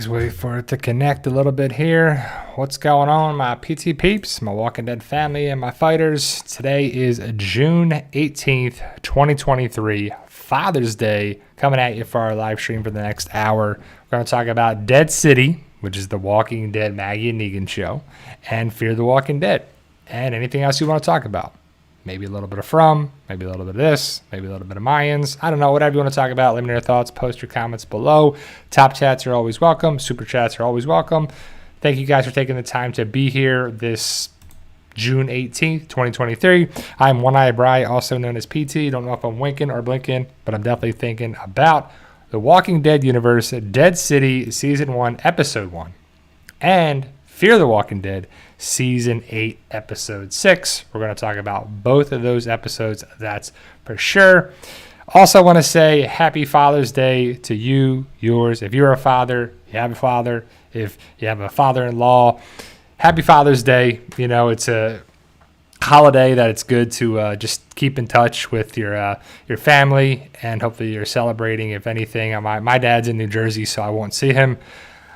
Guys, wait for it to connect a little bit here. What's going on, my PT peeps, my Walking Dead family, and my fighters? Today is June 18th, 2023, Father's Day, coming at you for our live stream for the next hour. We're going to talk about Dead City, which is the Walking Dead Maggie and Negan show, and Fear the Walking Dead, and anything else you want to talk about. Maybe a little bit of From, maybe a little bit of this, maybe a little bit of Mayans. I don't know, whatever you want to talk about. Let me know your thoughts. Post your comments below. Top chats are always welcome. Super chats are always welcome. Thank you guys for taking the time to be here this June 18th, 2023. I'm One Eye Bry, also known as PT. Don't know if I'm winking or blinking, but I'm definitely thinking about the Walking Dead universe, Dead City, Season 1, Episode 1, and Fear the Walking Dead, Season 8, Episode 6. We're going to talk about both of those episodes, that's for sure. Also want to say Happy Father's Day to you, yours. If you're a father, you have a father. If you have a father-in-law, Happy Father's Day. You know, it's a holiday that it's good to just keep in touch with your family, and hopefully you're celebrating, if anything. My dad's in New Jersey, so I won't see him.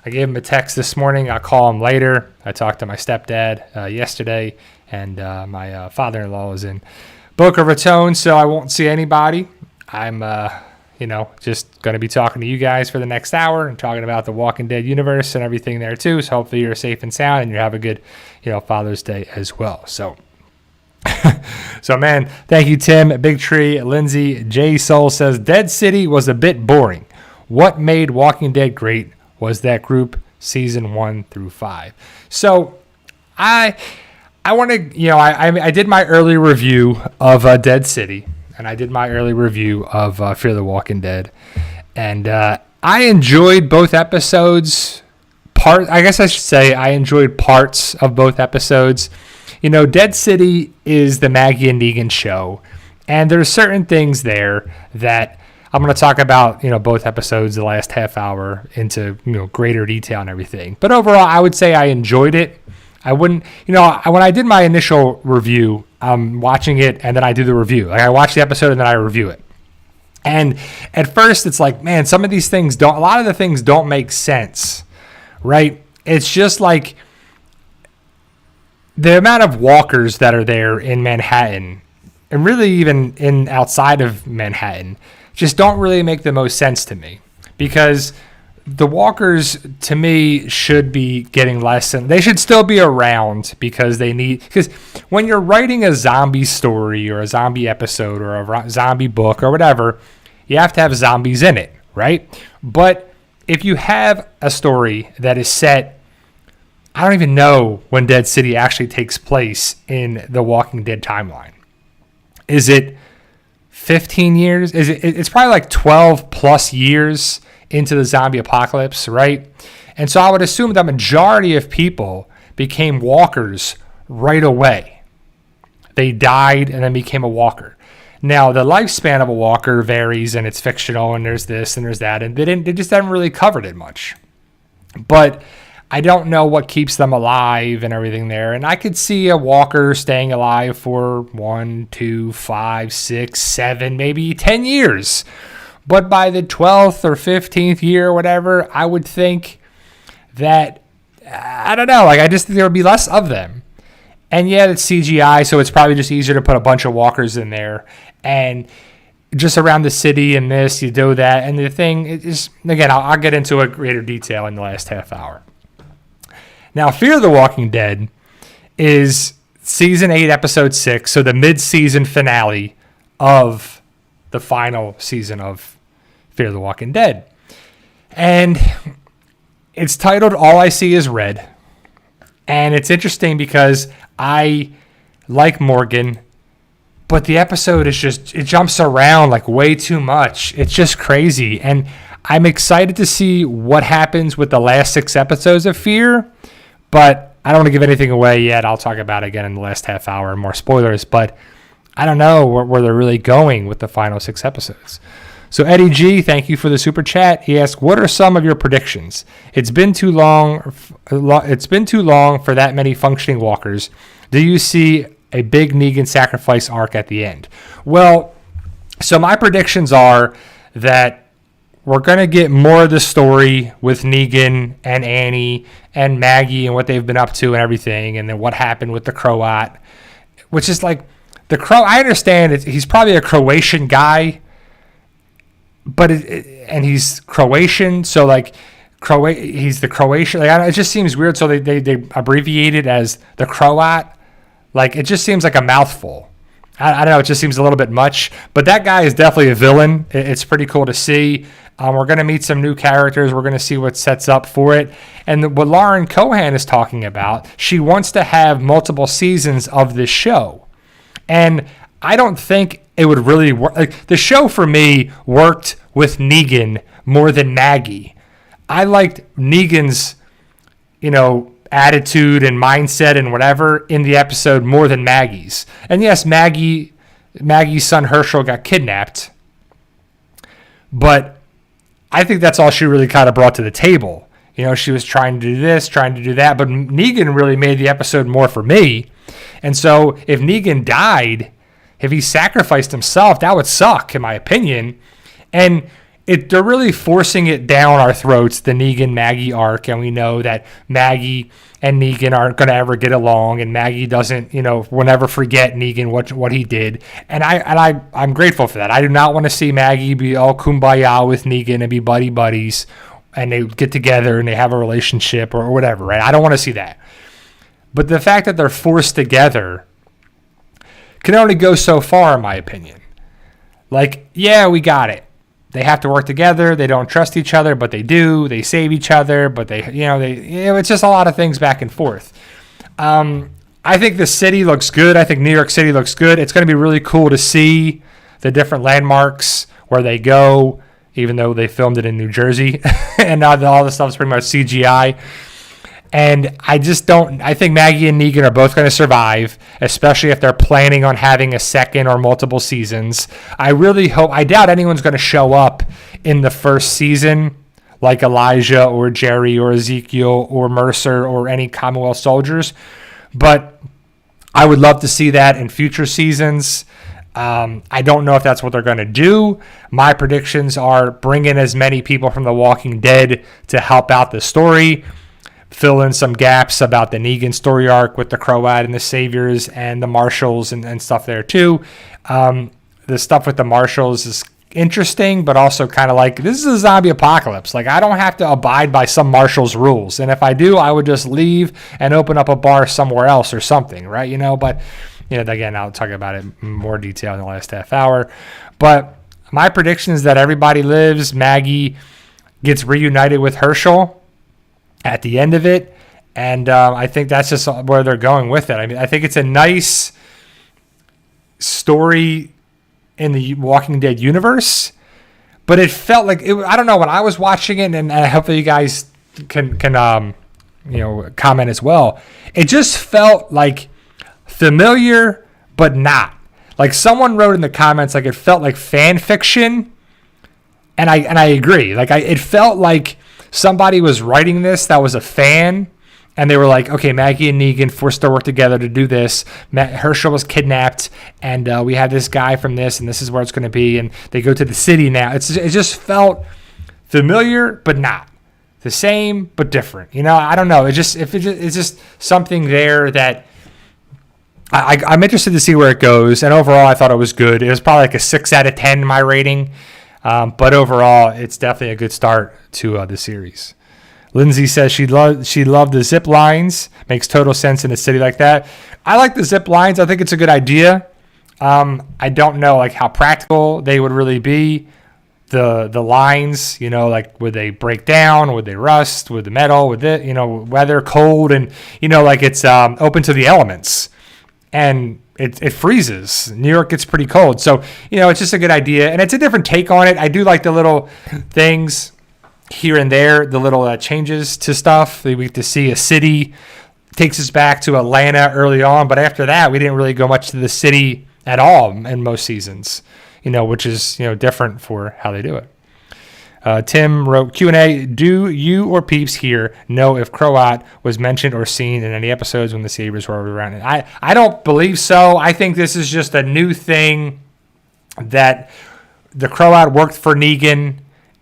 I gave him a text this morning. I'll call him later. I talked to my stepdad yesterday, and my father-in-law is in Boca Raton, so I won't see anybody. I'm, just going to be talking to you guys for the next hour and talking about the Walking Dead universe and everything there too. So hopefully you're safe and sound and you have a good, Father's Day as well. So, man, thank you, Tim, Big Tree, Lindsay, J Soul says Dead City was a bit boring. What made Walking Dead great was that group, season 1 through 5. So I want to, I did my early review of Dead City, and I did my early review of Fear the Walking Dead, and I enjoyed both episodes. I guess I should say I enjoyed parts of both episodes. Dead City is the Maggie and Negan show, and there's certain things there that I'm going to talk about, both episodes, the last half hour, into, greater detail and everything. But overall, I would say I enjoyed it. I wouldn't, when I did my initial review, I'm watching it and then I do the review. Like, I watch the episode and then I review it. And at first it's like, man, a lot of the things don't make sense, right? It's just like the amount of walkers that are there in Manhattan, and really even outside of Manhattan, just don't really make the most sense to me, because the walkers, to me, should be getting less, and they should still be around because when you're writing a zombie story or a zombie episode or a zombie book or whatever, you have to have zombies in it, right? But if you have a story that is set, I don't even know when Dead City actually takes place in the Walking Dead timeline. Is it 15 years? It's probably like 12 plus years into the zombie apocalypse, right? And so I would assume the majority of people became walkers right away. They died and then became a walker. Now, the lifespan of a walker varies, and it's fictional, and there's this and there's that, and they just haven't really covered it much. But I don't know what keeps them alive and everything there. And I could see a walker staying alive for 1, 2, 5, 6, 7, maybe 10 years. But by the 12th or 15th year or whatever, I would think that, I don't know, I just think there would be less of them. And yeah, it's CGI, so it's probably just easier to put a bunch of walkers in there. And just around the city and this, you do that. And the thing is, again, I'll get into a greater detail in the last half hour. Now, Fear the Walking Dead is Season 8, Episode 6, so the mid-season finale of the final season of Fear the Walking Dead. And it's titled All I See Is Red. And it's interesting because I like Morgan, but the episode is it jumps around like way too much. It's just crazy. And I'm excited to see what happens with the last 6 episodes of Fear. But I don't want to give anything away yet. I'll talk about it again in the last half hour, more spoilers. But I don't know where they're really going with the final 6 episodes. So Eddie G, thank you for the super chat. He asked, "What are some of your predictions? It's been too long. It's been too long for that many functioning walkers. Do you see a big Negan sacrifice arc at the end?" Well, so my predictions are that we're going to get more of the story with Negan and Annie and Maggie and what they've been up to and everything, and then what happened with the Croat, which is like the I understand he's probably a Croatian guy, but and he's Croatian, so like he's the Croatian. Like, it just seems weird. So they abbreviate it as the Croat. Like, it just seems like a mouthful. I don't know. It just seems a little bit much. But that guy is definitely a villain. It's pretty cool to see. We're going to meet some new characters. We're going to see what sets up for it. And what Lauren Cohan is talking about, she wants to have multiple seasons of this show. And I don't think it would really work. Like, the show for me worked with Negan more than Maggie. I liked Negan's, attitude and mindset and whatever in the episode more than Maggie's. And yes, Maggie's son Herschel got kidnapped, but I think that's all she really kind of brought to the table. She was trying to do this, trying to do that, but Negan really made the episode more for me. And so if Negan died, if he sacrificed himself, that would suck, in my opinion. And they're really forcing it down our throats, the Negan-Maggie arc, and we know that Maggie and Negan aren't going to ever get along, and Maggie doesn't, will never forget Negan, what he did. And I'm grateful for that. I do not want to see Maggie be all kumbaya with Negan and be buddies, and they get together and they have a relationship or whatever, right? I don't want to see that. But the fact that they're forced together can only go so far, in my opinion. Like, yeah, we got it. They have to work together. They don't trust each other, but they do. They save each other, but it's just a lot of things back and forth. I think the city looks good. I think New York City looks good. It's going to be really cool to see the different landmarks where they go, even though they filmed it in New Jersey, and now all the stuff is pretty much CGI. And I think Maggie and Negan are both going to survive, especially if they're planning on having a second or multiple seasons. I doubt anyone's going to show up in the first season, like Elijah or Jerry or Ezekiel or Mercer or any Commonwealth soldiers. But I would love to see that in future seasons. I don't know if that's what they're going to do. My predictions are bring in as many people from The Walking Dead to help out the story, fill in some gaps about the Negan story arc with the Croat and the Saviors and the Marshals and stuff there too. The stuff with the Marshals is interesting, but also kind of like, this is a zombie apocalypse. Like, I don't have to abide by some Marshals rules. And if I do, I would just leave and open up a bar somewhere else or something, right? But, again, I'll talk about it in more detail in the last half hour. But my prediction is that everybody lives. Maggie gets reunited with Herschel at the end of it, and I think that's just where they're going with it. I mean, I think it's a nice story in the Walking Dead universe, but it felt like I don't know, when I was watching it, and hopefully you guys can comment as well. It just felt like familiar, but not. Like, someone wrote in the comments, like, it felt like fan fiction, and I agree. Like, it felt like somebody was writing this that was a fan, and they were like, okay, Maggie and Negan forced to work together to do this. Herschel was kidnapped, and we had this guy from this, and this is where it's going to be, and they go to the city now. It just felt familiar, but not. The same, but different. I don't know. It's just something there that I'm interested to see where it goes, and overall, I thought it was good. It was probably like a 6 out of 10, my rating. But overall, it's definitely a good start to the series. Lindsay says she loved the zip lines. Makes total sense in a city like that. I like the zip lines. I think it's a good idea. I don't know like how practical they would really be. The lines, like would they break down? Would they rust? Would the metal? Would it, weather, cold, and like it's open to the elements. And it freezes. New York gets pretty cold. So, it's just a good idea. And it's a different take on it. I do like the little things here and there, the little changes to stuff. We get to see a city. Takes us back to Atlanta early on. But after that, we didn't really go much to the city at all in most seasons, which is, different for how they do it. Tim wrote, Q&A, do you or peeps here know if Croat was mentioned or seen in any episodes when the Sabres were around? I don't believe so. I think this is just a new thing that the Croat worked for Negan,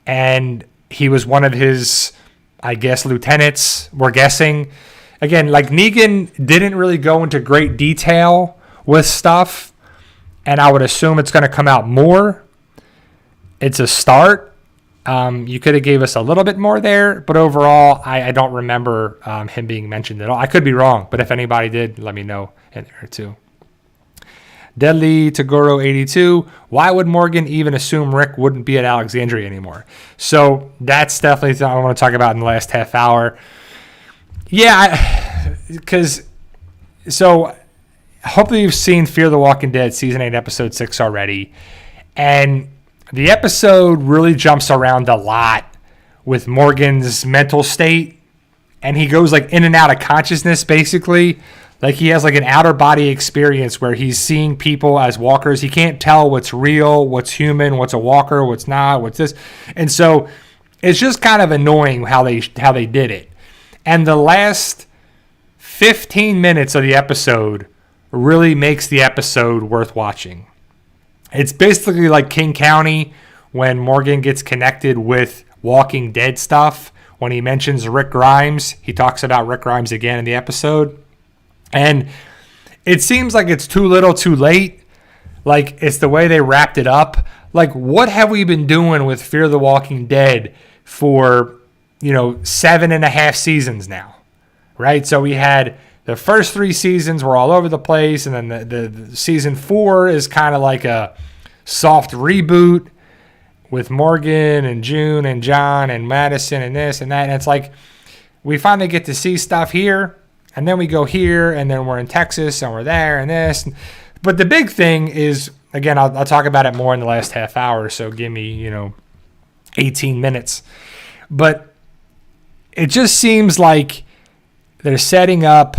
and he was one of his, I guess, lieutenants, we're guessing. Again, like Negan didn't really go into great detail with stuff, and I would assume it's going to come out more. It's a start. You could have gave us a little bit more there, but overall, I don't remember him being mentioned at all. I could be wrong, but if anybody did, let me know in there too. Deadly Tagoro 82. Why would Morgan even assume Rick wouldn't be at Alexandria anymore? So that's definitely something I want to talk about in the last half hour. Yeah, so hopefully you've seen Fear the Walking Dead Season 8, Episode 6 already. And the episode really jumps around a lot with Morgan's mental state. And he goes like in and out of consciousness, basically. Like he has like an outer body experience where he's seeing people as walkers. He can't tell what's real, what's human, what's a walker, what's not, what's this. And so it's just kind of annoying how they did it. And the last 15 minutes of the episode really makes the episode worth watching. It's basically like King County when Morgan gets connected with Walking Dead stuff. When he mentions Rick Grimes, he talks about Rick Grimes again in the episode. And it seems like it's too little too late. Like, it's the way they wrapped it up. Like, what have we been doing with Fear the Walking Dead for, 7.5 seasons now? Right? So we had the first 3 seasons were all over the place. And then the season 4 is kind of like a soft reboot with Morgan and June and John and Madison and this and that. And it's like, we finally get to see stuff here. And then we go here, and then we're in Texas, and we're there, and this. But the big thing is, again, I'll talk about it more in the last half hour, so give me, 18 minutes. But it just seems like they're setting up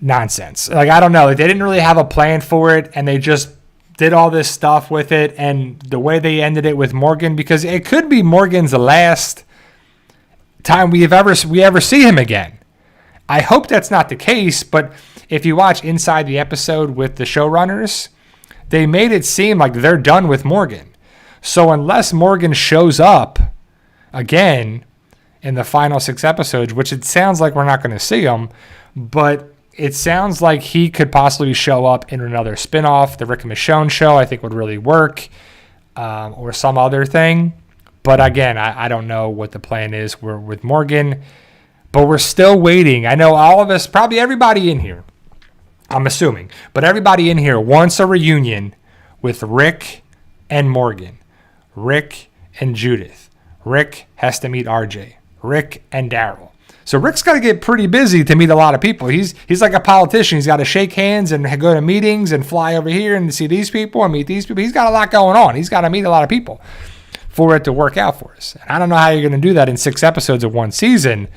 nonsense. Like, I don't know. They didn't really have a plan for it, and they just did all this stuff with it. And the way they ended it with Morgan, because it could be Morgan's the last time we ever see him again. I hope that's not the case, but if you watch inside the episode with the showrunners, they made it seem like they're done with Morgan. So unless Morgan shows up again in the final 6 episodes, which it sounds like we're not going to see him, but it sounds like he could possibly show up in another spinoff. The Rick and Michonne show, I think, would really work, or some other thing. But again, I don't know what the plan is. We're with Morgan. But we're still waiting. I know all of us, probably everybody in here, I'm assuming, but everybody in here wants a reunion with Rick and Morgan, Rick and Judith. Rick has to meet RJ, Rick and Daryl. So Rick's got to get pretty busy to meet a lot of people. He's like a politician. He's got to shake hands and go to meetings and fly over here and see these people and meet these people. He's got a lot going on. He's got to meet a lot of people for it to work out for us. And I don't know how you're going to do that in 6 episodes of one season.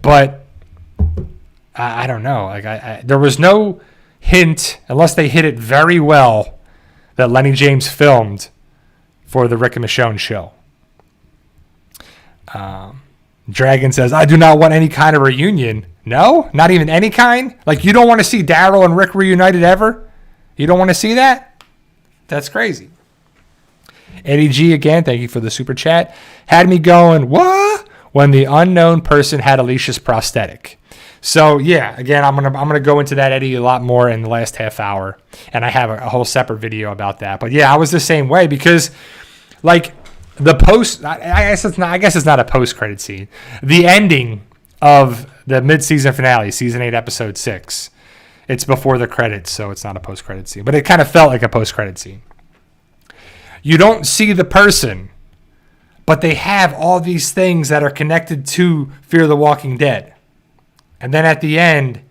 But I don't know. Like there was no hint, unless they hit it very well, that Lenny James filmed for the Rick and Michonne show. Dragon says, I do not want any kind of reunion. No? Not even any kind? Like, you don't want to see Daryl and Rick reunited ever? You don't want to see that? That's crazy. Eddie G, again, thank you for the super chat. Had me going, what? When the unknown person had Alicia's prosthetic. So, yeah, again, I'm gonna go into that, Eddie, a lot more in the last half hour. And I have a whole separate video about that. But, yeah, I was the same way because, like, the post, I guess it's not a post-credit scene. The ending of the mid-season finale, Season 8, Episode 6, it's before the credits, so it's not a post-credit scene. But it kind of felt like a post-credit scene. You don't see the person, but they have all these things that are connected to Fear the Walking Dead. And then at the end,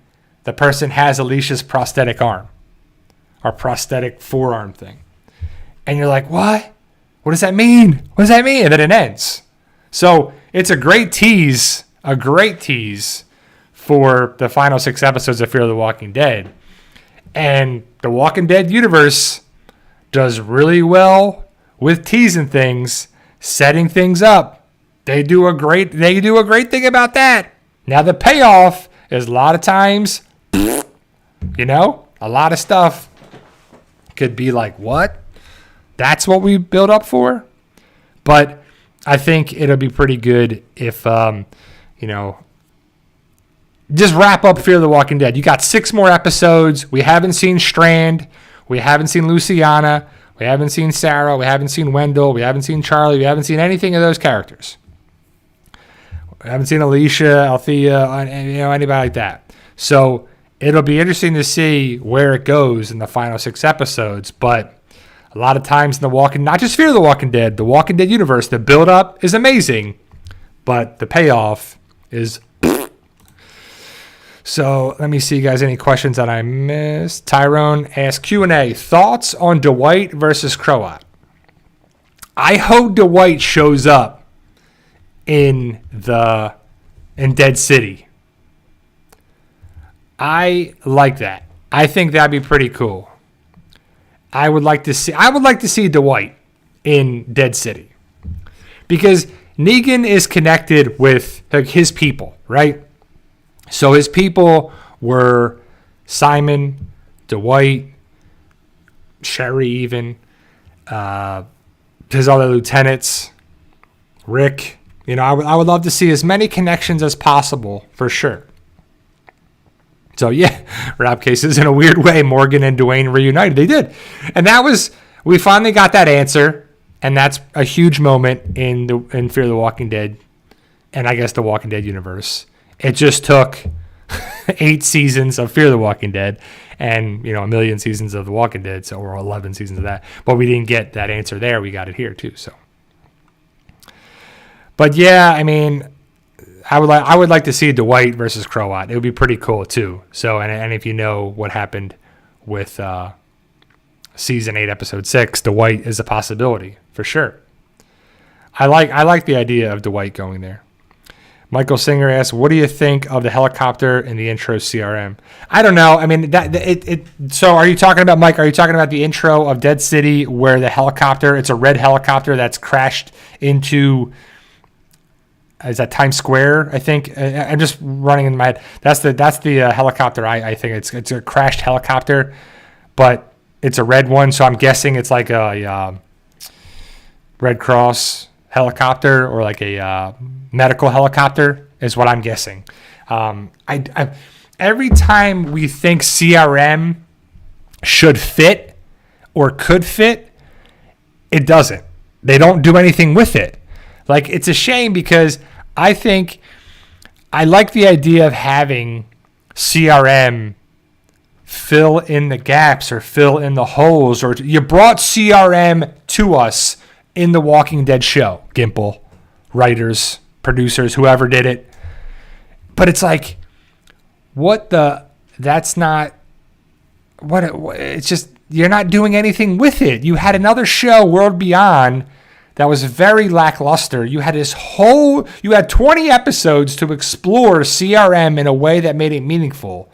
the person has Alicia's prosthetic arm or prosthetic forearm thing. And you're like, what? What does that mean? What does that mean? And then it ends. So it's a great tease for the final 6 episodes of Fear the Walking Dead. And the Walking Dead universe does really well with teasing things, setting things up. They do a great thing about that. Now the payoff is a lot of times, a lot of stuff could be like, what? That's what we build up for? But I think it'll be pretty good if, just wrap up Fear the Walking Dead. You got 6 more episodes. We haven't seen Strand. We haven't seen Luciana. We haven't seen Sarah. We haven't seen Wendell. We haven't seen Charlie. We haven't seen anything of those characters. We haven't seen Alicia, Althea, anybody like that. So it'll be interesting to see where it goes in the final 6 episodes. But a lot of times in not just Fear the Walking Dead universe, the build-up is amazing, but the payoff is... So let me see, guys, any questions that I missed. Tyrone asks Q&A. Thoughts on Dwight versus Croat? I hope Dwight shows up in Dead City. I like that. I think that'd be pretty cool. I would like to see Dwight in Dead City, because Negan is connected with his people, right? So his people were Simon, Dwight, Sherry, even his other lieutenants, Rick. I would love to see as many connections as possible, for sure. So yeah, rap cases in a weird way. Morgan and Dwayne reunited. They did, and we finally got that answer, and that's a huge moment in Fear the Walking Dead, and I guess the Walking Dead universe. It just took 8 seasons of Fear the Walking Dead and, a million seasons of The Walking Dead, or 11 seasons of that. But we didn't get that answer there. We got it here, too. So, but yeah, I would like to see Dwight versus Croat. It would be pretty cool, too. So, and if you know what happened with season 8, episode 6, Dwight is a possibility, for sure. I like the idea of Dwight going there. Michael Singer asks, "What do you think of the helicopter in the intro CRM?" I don't know. So are you talking about, Mike? Are you talking about the intro of Dead City where the helicopter? It's a red helicopter that's crashed into. Is that Times Square? I think I'm just running in my head. That's the helicopter. I think it's a crashed helicopter, but it's a red one. So I'm guessing it's like a Red Cross helicopter, or like a medical helicopter, is what I'm guessing. I every time we think CRM should fit or could fit, it doesn't. They don't do anything with it. Like, it's a shame, because I think I like the idea of having CRM fill in the gaps or fill in the holes. Or you brought CRM to us in the Walking Dead show, Gimple, writers, producers, whoever did it. But it's like, that's not it's just, you're not doing anything with it. You had another show, World Beyond, that was very lackluster. You had 20 episodes to explore CRM in a way that made it meaningful.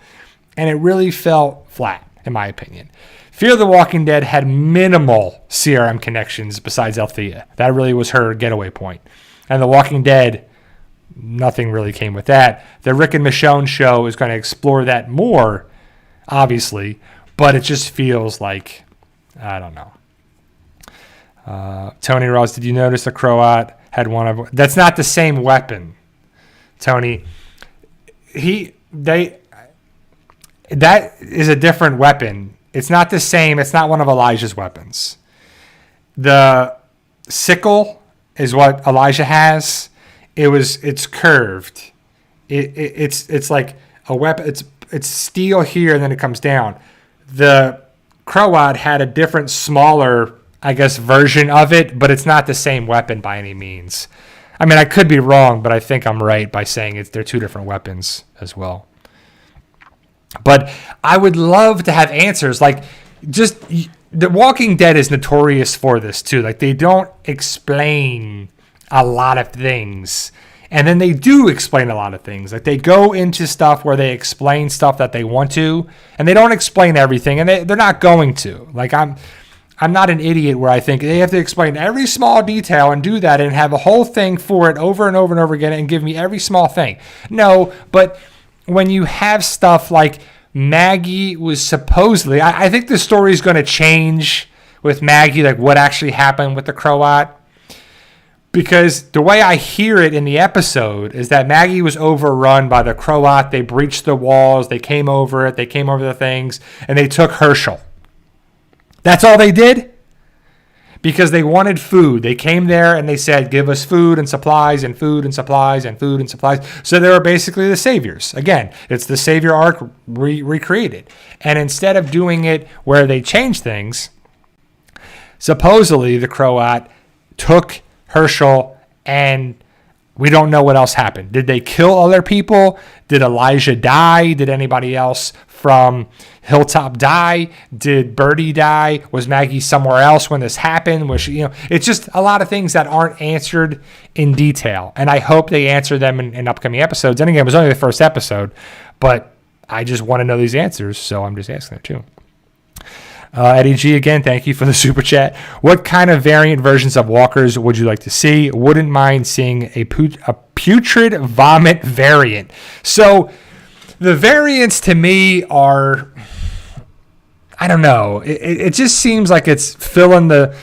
And it really felt flat, in my opinion. Fear the Walking Dead had minimal CRM connections besides Althea. That really was her getaway point. And The Walking Dead, nothing really came with that. The Rick and Michonne show is going to explore that more, obviously, but it just feels like, I don't know. Tony Ross, did you notice the Croat had one of... That's not the same weapon, Tony. That is a different weapon. It's not the same. It's not one of Elijah's weapons. The sickle is what Elijah has. It's curved. It's like a weapon. It's steel here, and then it comes down. The Croat had a different, smaller, I guess, version of it, but it's not the same weapon by any means. I could be wrong, but I think I'm right by saying they're 2 different weapons as well. But I would love to have answers. Like, just The Walking Dead is notorious for this too. Like, they don't explain a lot of things, and then they do explain a lot of things. Like, they go into stuff where they explain stuff that they want to, and they don't explain everything, and they're not going to. Like, I'm not an idiot where I think they have to explain every small detail and do that and have a whole thing for it over and over and over again and give me every small thing. No, but when you have stuff like Maggie was supposedly... I think the story is going to change with Maggie, like what actually happened with the Croat. Because the way I hear it in the episode is that Maggie was overrun by the Croat. They breached the walls. They came over it. They came over the things. And they took Herschel. That's all they did? Because they wanted food. They came there and they said, give us food and supplies and food and supplies and food and supplies. So they were basically the saviors. Again, it's the savior arc recreated. And instead of doing it where they changed things, supposedly the Croat took Herschel, and we don't know what else happened. Did they kill other people? Did Elijah die? Did anybody else from Hilltop die? Did Birdie die? Was Maggie somewhere else when this happened? Was she, it's just a lot of things that aren't answered in detail. And I hope they answer them in upcoming episodes. And again, it was only the first episode, but I just want to know these answers, so I'm just asking it too. Eddie G, again, thank you for the super chat. What kind of variant versions of walkers would you like to see? Wouldn't mind seeing a putrid vomit variant. So the variants to me are, I don't know. It just seems like it's filling the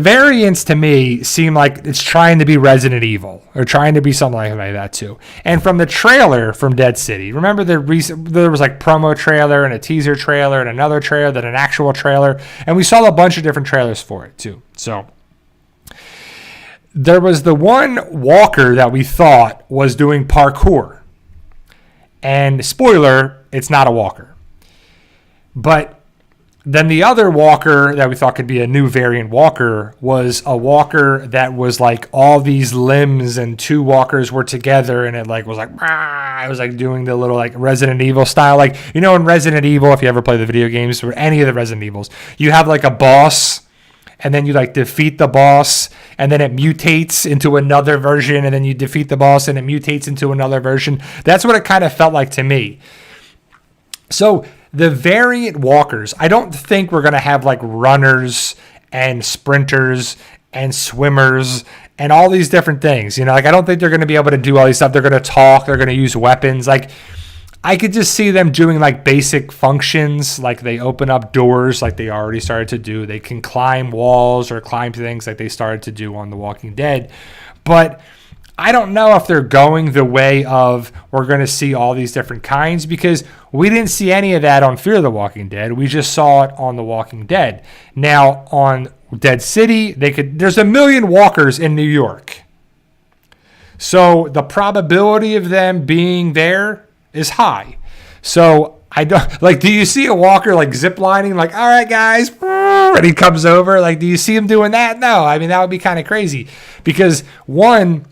variants to me seem like it's trying to be Resident Evil or trying to be something like that too. And from the trailer from Dead City, remember there was like promo trailer and a teaser trailer and another trailer, then an actual trailer. And we saw a bunch of different trailers for it too. So there was the one walker that we thought was doing parkour. And spoiler, it's not a walker. But then the other walker that we thought could be a new variant walker was a walker that was like all these limbs and two walkers were together, and it like was like, it was like doing the little like Resident Evil style. Like, in Resident Evil, if you ever play the video games or any of the Resident Evils, you have like a boss and then you like defeat the boss and then it mutates into another version and then you defeat the boss and it mutates into another version. That's what it kind of felt like to me. So the variant walkers, I don't think we're going to have like runners and sprinters and swimmers and all these different things. I don't think they're going to be able to do all these stuff. They're going to talk. They're going to use weapons. Like, I could just see them doing like basic functions, like they open up doors like they already started to do. They can climb walls or climb things like they started to do on The Walking Dead. But I don't know if they're going the way of we're going to see all these different kinds, because we didn't see any of that on Fear the Walking Dead. We just saw it on The Walking Dead. Now, on Dead City, there's 1 million walkers in New York. So the probability of them being there is high. So I don't like, do you see a walker like ziplining, like, all right, guys, and he comes over? Like, do you see him doing that? No, I mean, that would be kind of crazy, because one,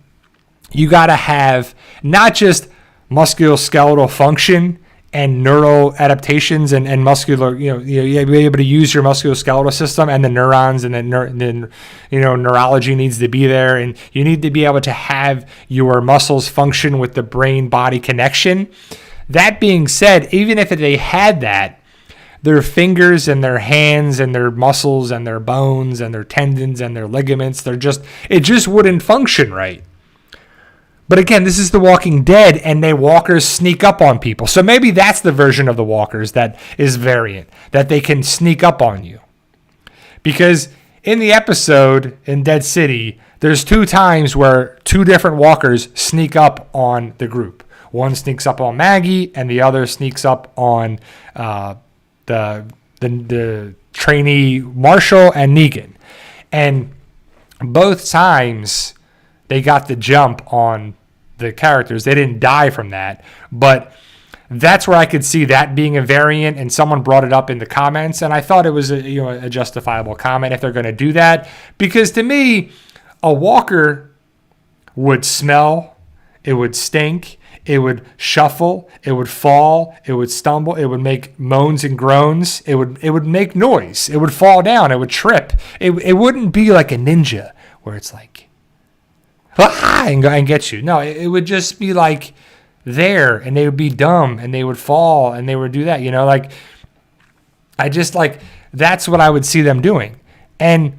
you got to have not just musculoskeletal function and neural adaptations and muscular, you be able to use your musculoskeletal system and the neurons, and then neurology needs to be there, and you need to be able to have your muscles function with the brain-body connection. That being said, even if they had that, their fingers and their hands and their muscles and their bones and their tendons and their ligaments, it just wouldn't function right. But again, this is The Walking Dead, and walkers sneak up on people. So maybe that's the version of the walkers that is variant, that they can sneak up on you. Because in the episode in Dead City, there's 2 times where 2 different walkers sneak up on the group. One sneaks up on Maggie, and the other sneaks up on the trainee Marshall and Negan. And both times they got the jump on the characters. They didn't die from that, but that's where I could see that being a variant, and someone brought it up in the comments, and I thought it was a justifiable comment if they're going to do that, because to me, a walker would smell, it would stink, it would shuffle, it would fall, it would stumble, it would make moans and groans, it would make noise, it would fall down, it would trip. It wouldn't be like a ninja where it's like, and get you. No, it would just be like there, and they would be dumb, and they would fall, and they would do that. Like, I just like, that's what I would see them doing. And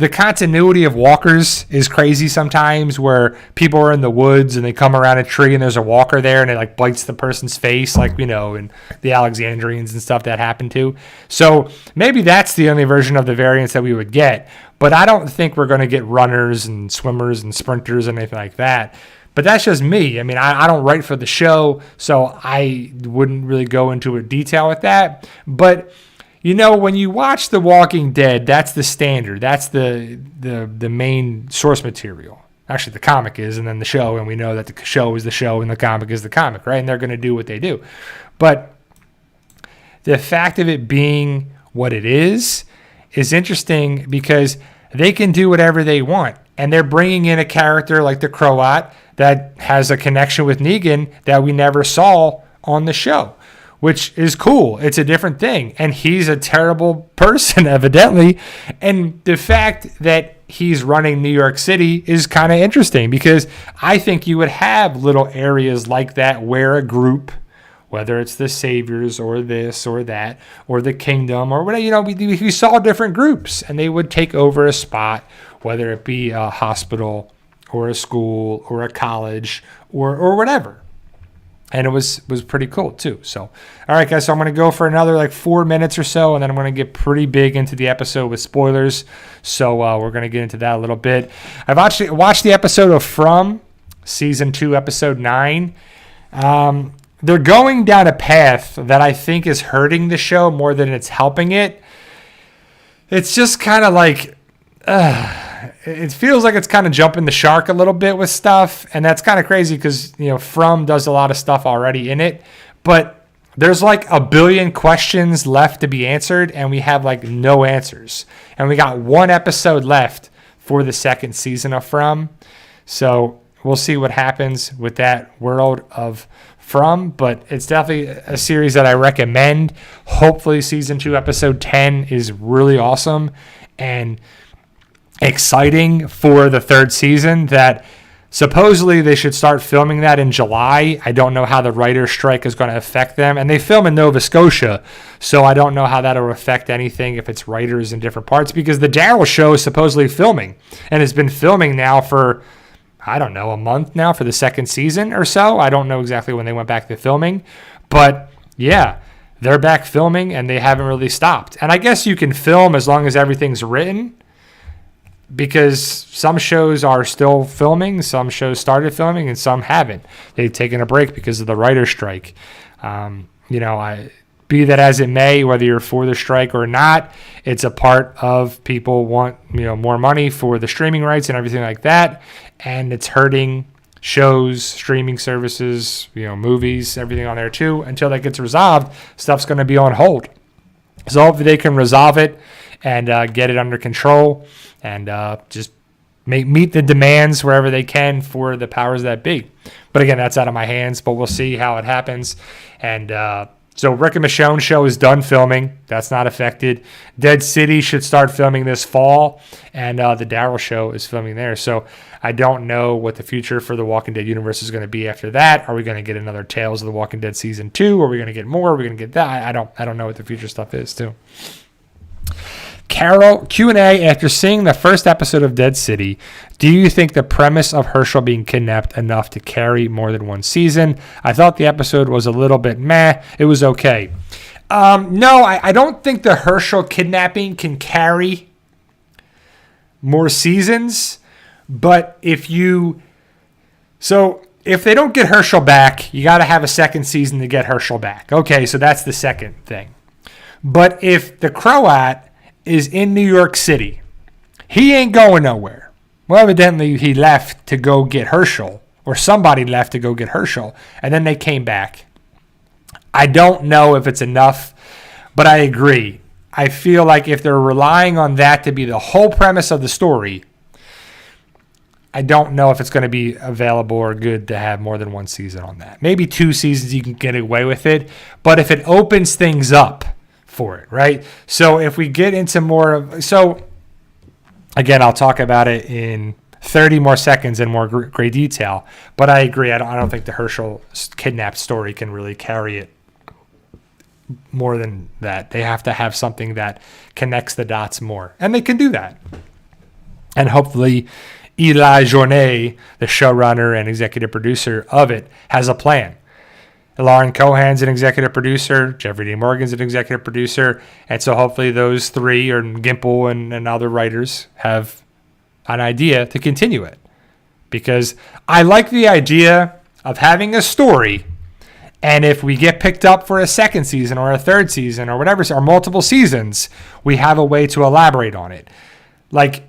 the continuity of walkers is crazy sometimes, where people are in the woods and they come around a tree and there's a walker there and it like bites the person's face, like, you know, in the Alexandrians and stuff that happened to. So maybe that's the only version of the variants that we would get, but I don't think we're going to get runners and swimmers and sprinters and anything like that. But that's just me. I mean, I don't write for the show, so I wouldn't really go into a detail with that. But you know, when you watch The Walking Dead, that's the standard. That's the main source material. Actually, the comic is, and then the show, and we know that the show is the show and the comic is the comic, right? And they're going to do what they do. But the fact of it being what it is interesting because they can do whatever they want. And they're bringing in a character like the Croat that has a connection with Negan that we never saw on the show, which is cool. It's a different thing. And he's a terrible person, evidently. And the fact that he's running New York City is kind of interesting because I think you would have little areas like that where a group, whether it's the Saviors or this or that or the Kingdom or whatever, you know, we saw different groups and they would take over a spot, whether it be a hospital or a school or a college or whatever. And it was pretty cool, too. So, all right, guys, so I'm going to go for another, 4 minutes or so, and then I'm going to get pretty big into the episode with spoilers. So we're going to get into that a little bit. I've actually watched the episode of From, Season 2, Episode 9. They're going down a path that I think is hurting the show more than it's helping it. It's just kind of like... it feels like it's kind of jumping the shark a little bit with stuff, and that's kind of crazy because, you know, From does a lot of stuff already in it, but there's a billion questions left to be answered, and we have no answers, and we got one episode left for the second season of From, so we'll see what happens with that world of From, but it's definitely a series that I recommend. Hopefully season 2 episode 10 is really awesome and exciting for the third season. That supposedly they should start filming that in July. I don't know how the writer's strike is going to affect them, and they film in Nova Scotia, so I don't know how that'll affect anything if it's writers in different parts, because the Daryl show is supposedly filming and has been filming now for, I don't know, a month now for the second season or so. I don't know exactly when they went back to filming, but yeah, they're back filming and they haven't really stopped. And I guess you can film as long as everything's written, because some shows are still filming, some shows started filming, and some haven't. They've taken a break because of the writer's strike. Be that as it may, whether you're for the strike or not, it's a part of people want, more money for the streaming rights and everything like that, and it's hurting shows, streaming services, movies, everything on there too. Until that gets resolved, stuff's going to be on hold. So hopefully they can resolve it and get it under control, and just meet the demands wherever they can for the powers that be. But again, that's out of my hands, but we'll see how it happens. And so Rick and Michonne show is done filming. That's not affected. Dead City should start filming this fall, and the Daryl show is filming there. So I don't know what the future for the Walking Dead universe is going to be after that. Are we going to get another Tales of the Walking Dead season 2? Are we going to get more? Are we going to get that? I don't know what the future stuff is too. Carol, Q&A, after seeing the first episode of Dead City, do you think the premise of Herschel being kidnapped enough to carry more than one season? I thought the episode was a little bit meh. It was okay. No, I don't think the Herschel kidnapping can carry more seasons, but if they don't get Herschel back, you got to have a second season to get Herschel back. Okay, so that's the second thing. But if the Croat is in New York City, he ain't going nowhere. Well, evidently he left to go get Herschel, or somebody left to go get Herschel, and then they came back. I don't know if it's enough, but I agree. I feel like if they're relying on that to be the whole premise of the story, I don't know if it's going to be available or good to have more than one season on that. Maybe 2 seasons you can get away with it, but if it opens things up for it, right? So if we get into more of... So, again, I'll talk about it in 30 more seconds in more great detail, but I agree. I don't think the Herschel kidnapped story can really carry it more than that. They have to have something that connects the dots more, and they can do that. And hopefully Eli Journay, the showrunner and executive producer of it, has a plan. Lauren Cohan's an executive producer. Jeffrey D. Morgan's an executive producer. And so hopefully those three, or Gimple and other writers, have an idea to continue it. Because I like the idea of having a story, and if we get picked up for a second season or a third season or whatever, or multiple seasons, we have a way to elaborate on it. Like,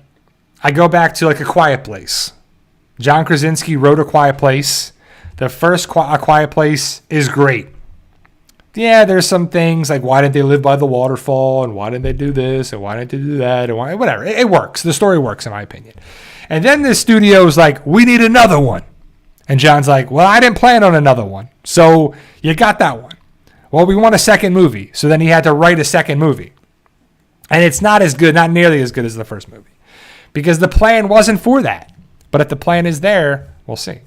I go back to like A Quiet Place. John Krasinski wrote A Quiet Place. The first A Quiet Place is great. Yeah, there's some things like why didn't they live by the waterfall, and why didn't they do this, and why didn't they do that, and why, whatever. It works. The story works, in my opinion. And then the studio's like, we need another one. And John's like, well, I didn't plan on another one. So you got that one. Well, we want a second movie. So then he had to write a second movie. And it's not as good, not nearly as good as the first movie. Because the plan wasn't for that. But if the plan is there, we'll see.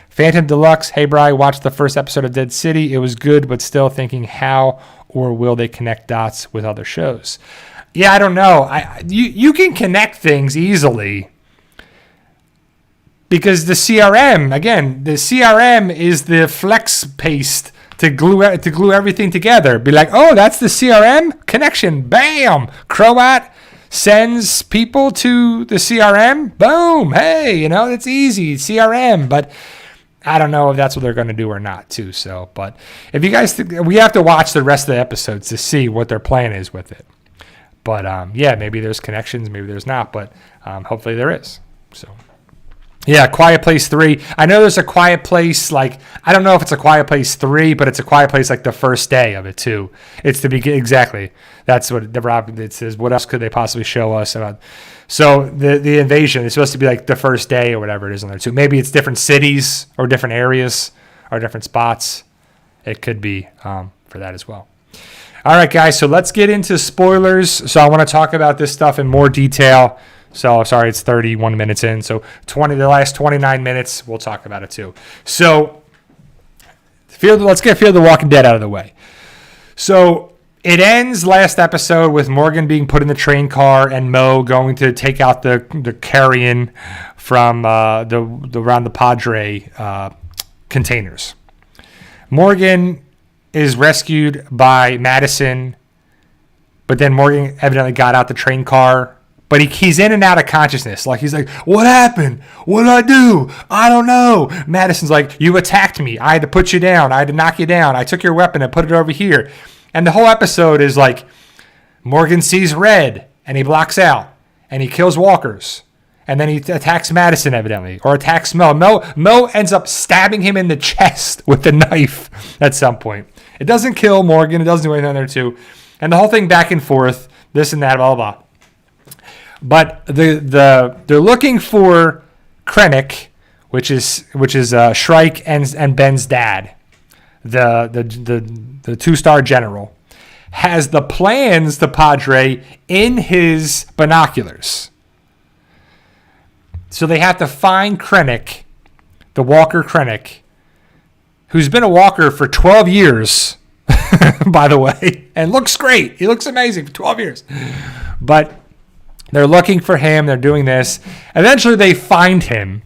Phantom Deluxe, hey, Bri, watched the first episode of Dead City. It was good, but still thinking how or will they connect dots with other shows? Yeah, I don't know. You can connect things easily. Because the CRM, again, the CRM is the flex paste to glue everything together. Be like, oh, that's the CRM connection. Bam! Croat sends people to the CRM. Boom! Hey, it's easy. CRM. But I don't know if that's what they're going to do or not, too. So, but if you guys we have to watch the rest of the episodes to see what their plan is with it. But yeah, maybe there's connections, maybe there's not. But hopefully there is. So. Yeah, Quiet Place 3. I know there's a Quiet Place, I don't know if it's a Quiet Place 3, but it's a Quiet Place the first day of it, too. It's the beginning. Exactly. That's what it says. What else could they possibly show us about? So the invasion is supposed to be the first day or whatever it is on there, too. Maybe it's different cities or different areas or different spots. It could be for that as well. All right, guys, so let's get into spoilers. So I want to talk about this stuff in more detail. So, sorry, it's 31 minutes in. So, the last 29 minutes, we'll talk about it too. So, let's get Fear the Walking Dead out of the way. So, it ends last episode with Morgan being put in the train car and Mo going to take out the carrion from around the Padre containers. Morgan is rescued by Madison, but then Morgan evidently got out the train car. But he's in and out of consciousness. He's like, what happened? What did I do? I don't know. Madison's like, you attacked me. I had to put you down. I had to knock you down. I took your weapon and put it over here. And the whole episode is Morgan sees red and he blocks out and he kills walkers. And then he attacks Madison evidently, or attacks Mo. Mo ends up stabbing him in the chest with a knife at some point. It doesn't kill Morgan. It doesn't do anything there too. And the whole thing back and forth, this and that, blah, blah, blah. But they're looking for Krennic, which is Shrike and Ben's dad, the 2-star general, has the plans to Padre in his binoculars. So they have to find Krennic, the Walker Krennic, who's been a walker for 12 years, by the way, and looks great. He looks amazing for 12 years. But they're looking for him. They're doing this. Eventually, they find him,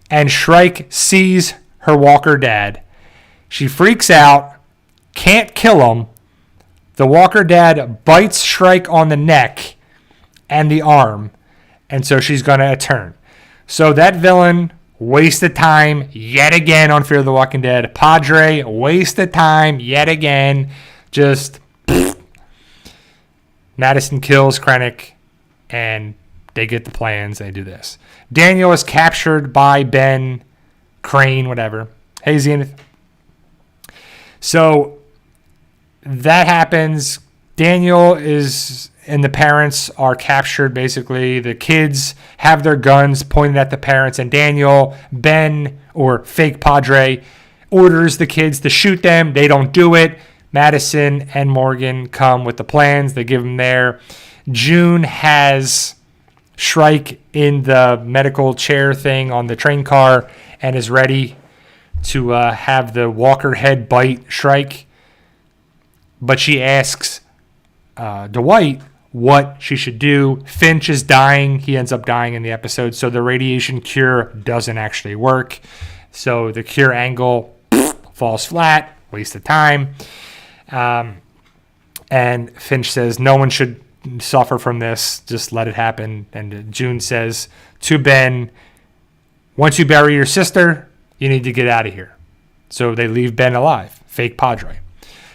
and Shrike sees her walker dad. She freaks out, can't kill him. The walker dad bites Shrike on the neck and the arm, and so she's going to turn. So that villain wasted time yet again on Fear the Walking Dead. Padre wasted time yet again. Just Madison kills Krennic. And they get the plans. They do this. Daniel is captured by Ben, Crane, whatever. Hey, Zenith. So that happens. Daniel and the parents are captured, basically. The kids have their guns pointed at the parents. And Daniel, Ben, or fake Padre, orders the kids to shoot them. They don't do it. Madison and Morgan come with the plans. They give them their... June has Shrike in the medical chair thing on the train car and is ready to have the walker head bite Shrike. But she asks Dwight, what she should do. Finch is dying. He ends up dying in the episode. So the radiation cure doesn't actually work. So the cure angle falls flat, waste of time. And Finch says no one should suffer from this. Just let it happen. And June says to Ben, once you bury your sister, you need to get out of here. So they leave Ben alive. Fake Padre.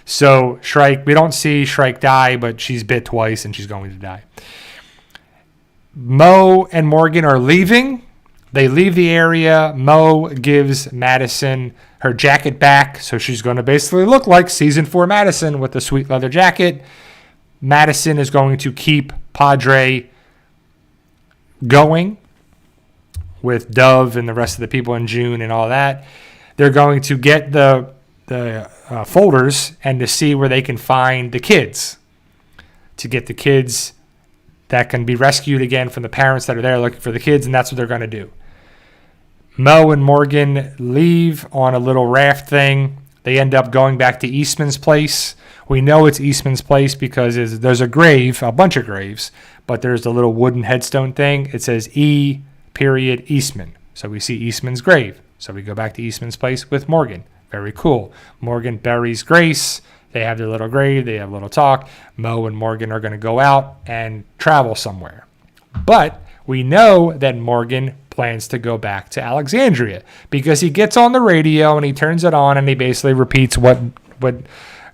So Shrike, we don't see Shrike die, but she's bit twice and she's going to die. Mo and Morgan are leaving. They leave the area. Mo gives Madison her jacket back. So she's going to basically look like season 4 Madison with the sweet leather jacket. Madison is going to keep Padre going with Dove and the rest of the people in June and all that. They're going to get the folders and to see where they can find the kids, to get the kids that can be rescued again from the parents that are there looking for the kids, and that's what they're going to do. Mo and Morgan leave on a little raft thing. They end up going back to Eastman's place. We know it's Eastman's place because there's a grave, a bunch of graves, but there's a little wooden headstone thing. It says E. Eastman. So we see Eastman's grave. So we go back to Eastman's place with Morgan. Very cool. Morgan buries Grace. They have their little grave. They have a little talk. Mo and Morgan are going to go out and travel somewhere. But we know that Morgan plans to go back to Alexandria because he gets on the radio and he turns it on and he basically repeats what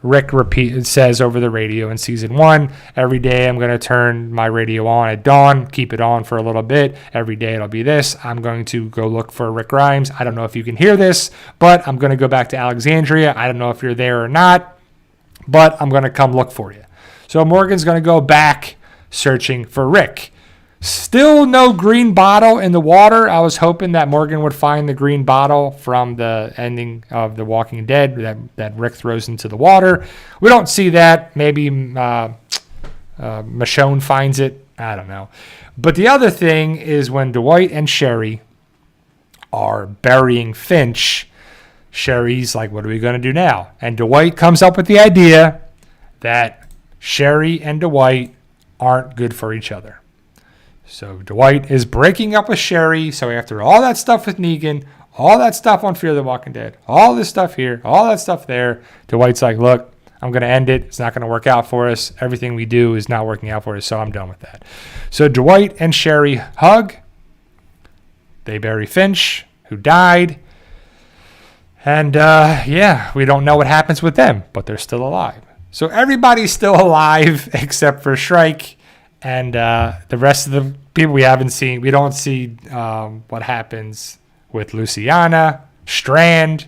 Rick says over the radio in season 1. Every day I'm going to turn my radio on at dawn, keep it on for a little bit. Every day it'll be this. I'm going to go look for Rick Grimes. I don't know if you can hear this, but I'm going to go back to Alexandria. I don't know if you're there or not, but I'm going to come look for you. So Morgan's going to go back searching for Rick. Still no green bottle in the water. I was hoping that Morgan would find the green bottle from the ending of The Walking Dead that Rick throws into the water. We don't see that. Maybe Michonne finds it. I don't know. But the other thing is when Dwight and Sherry are burying Finch, Sherry's like, what are we going to do now? And Dwight comes up with the idea that Sherry and Dwight aren't good for each other. So Dwight is breaking up with Sherry. So after all that stuff with Negan, all that stuff on Fear the Walking Dead, all this stuff here, all that stuff there, Dwight's like, look, I'm going to end it. It's not going to work out for us. Everything we do is not working out for us, so I'm done with that. So Dwight and Sherry hug. They bury Finch, who died. And, we don't know what happens with them, but they're still alive. So everybody's still alive except for Shrike. And the rest of the people we haven't seen, we don't see what happens with Luciana, Strand.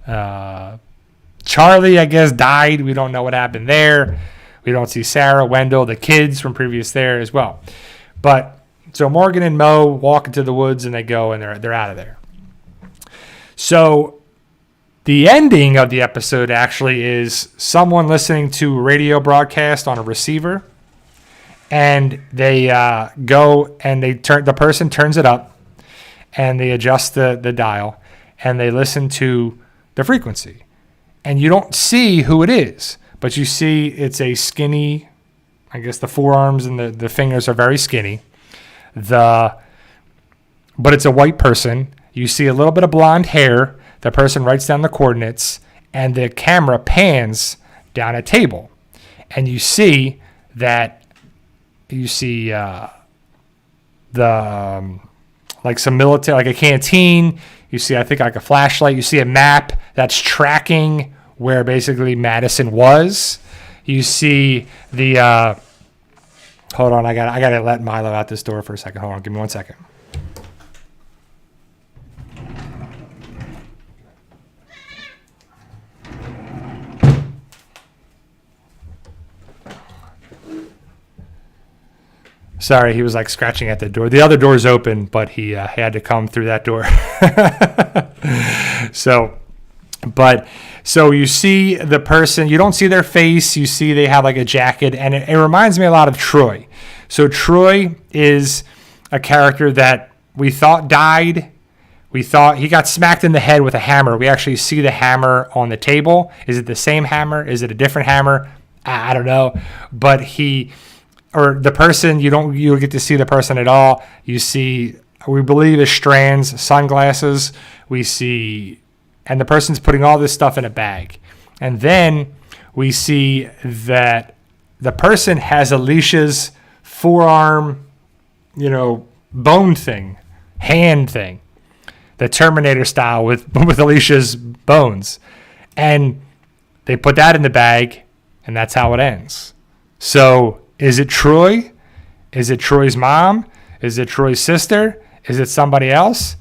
Charlie, I guess, died. We don't know what happened there. We don't see Sarah, Wendell, the kids from previous there as well. But so Morgan and Mo walk into the woods and they go and they're out of there. So the ending of the episode actually is someone listening to a radio broadcast on a receiver. And they go and the person turns it up and they adjust the dial and they listen to the frequency. And you don't see who it is, but you see it's a skinny, I guess the forearms and the fingers are very skinny. But it's a white person. You see a little bit of blonde hair. The person writes down the coordinates and the camera pans down a table. And you see that like some military, like a canteen. You see, I think, like a flashlight. You see a map that's tracking where basically Madison was. You see the hold on, I gotta let Milo out this door for a second. Hold on, give me 1 second. Sorry, he was like scratching at the door. The other door's open, but he had to come through that door. So you see the person, you don't see their face. You see they have like a jacket, and it reminds me a lot of Troy. So Troy is a character that we thought died. We thought he got smacked in the head with a hammer. We actually see the hammer on the table. Is it the same hammer? Is it a different hammer? I don't know. But he or the person, you don't get to see the person at all. You see, we believe is Strand's sunglasses. We see, and the person's putting all this stuff in a bag. And then we see that the person has Alicia's forearm, bone thing, hand thing, the Terminator style with Alicia's bones. And they put that in the bag, and that's how it ends. So is it Troy? Is it Troy's mom? Is it Troy's sister? Is it somebody else?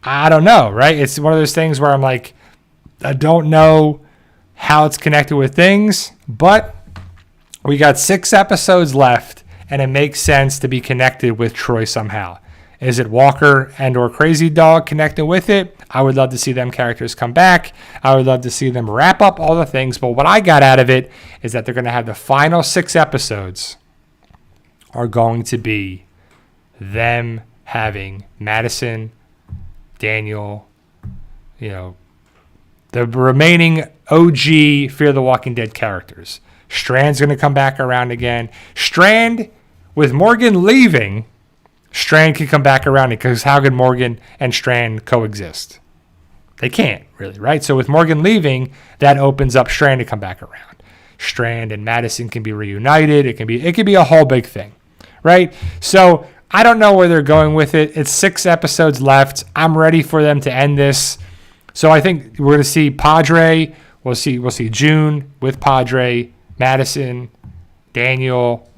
I don't know, right? It's one of those things where I'm like, I don't know how it's connected with things, but we got 6 episodes left, and it makes sense to be connected with Troy somehow. Is it Walker and or Crazy Dog connected with it? I would love to see them characters come back. I would love to see them wrap up all the things. But what I got out of it is that they're going to have the final 6 episodes are going to be them having Madison, Daniel, the remaining OG Fear the Walking Dead characters. Strand's going to come back around again. Strand, with Morgan leaving, Strand can come back around because how could Morgan and Strand coexist? They can't really, right? So with Morgan leaving, that opens up Strand to come back around. Strand and Madison can be reunited. It can be a whole big thing, right? So I don't know where they're going with it. It's 6 episodes left. I'm ready for them to end this. So I think we're going to see Padre. We'll see June with Padre, Madison, Daniel,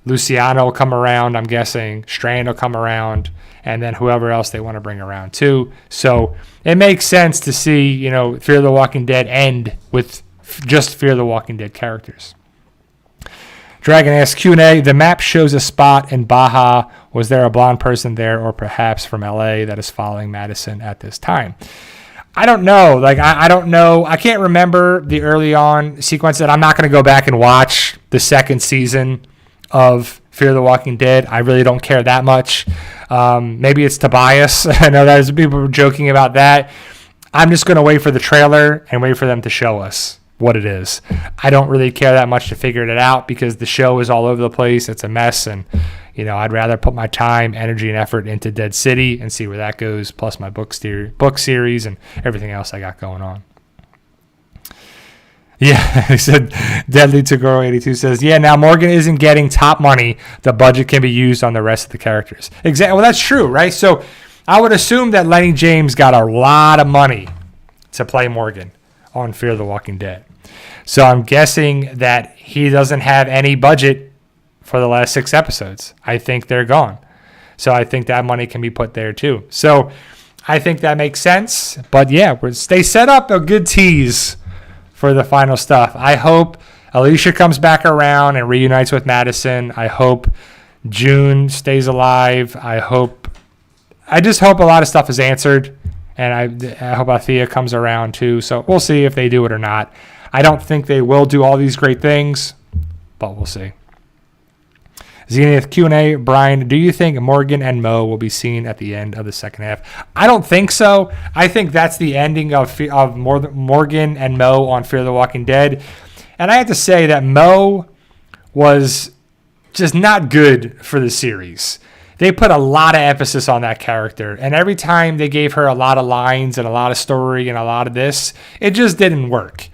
Luciano will come around, I'm guessing. Strand will come around, and then whoever else they want to bring around too. So it makes sense to see, Fear the Walking Dead end with just Fear the Walking Dead characters. Dragon asks Q&A, the map shows a spot in Baja. Was there a blonde person there or perhaps from LA that is following Madison at this time? I don't know. I don't know. I can't remember the early on sequence that I'm not going to go back and watch the second season of Fear the Walking Dead. I really don't care that much. Maybe it's Tobias. I know there's people joking about that. I'm just going to wait for the trailer and wait for them to show us what it is. I don't really care that much to figure it out because the show is all over the place. It's a mess, and I'd rather put my time, energy, and effort into Dead City and see where that goes, plus my book series and everything else I got going on. Yeah, he said, Deadly to Girl 82 says, yeah, now Morgan isn't getting top money. The budget can be used on the rest of the characters. Exactly. Well, that's true, right? So I would assume that Lenny James got a lot of money to play Morgan on Fear the Walking Dead. So I'm guessing that he doesn't have any budget for the last 6 episodes. I think they're gone. So I think that money can be put there too. So I think that makes sense. But yeah, they set up a good tease for the final stuff. I hope Alicia comes back around and reunites with Madison. I hope June stays alive. I just hope a lot of stuff is answered. And I hope Althea comes around too. So we'll see if they do it or not. I don't think they will do all these great things, but we'll see. Zenith Q&A, Brian, do you think Morgan and Mo will be seen at the end of the second half? I don't think so. I think that's the ending of Morgan and Mo on Fear the Walking Dead. And I have to say that Mo was just not good for the series. They put a lot of emphasis on that character. And every time they gave her a lot of lines and a lot of story and a lot of this, it just didn't work.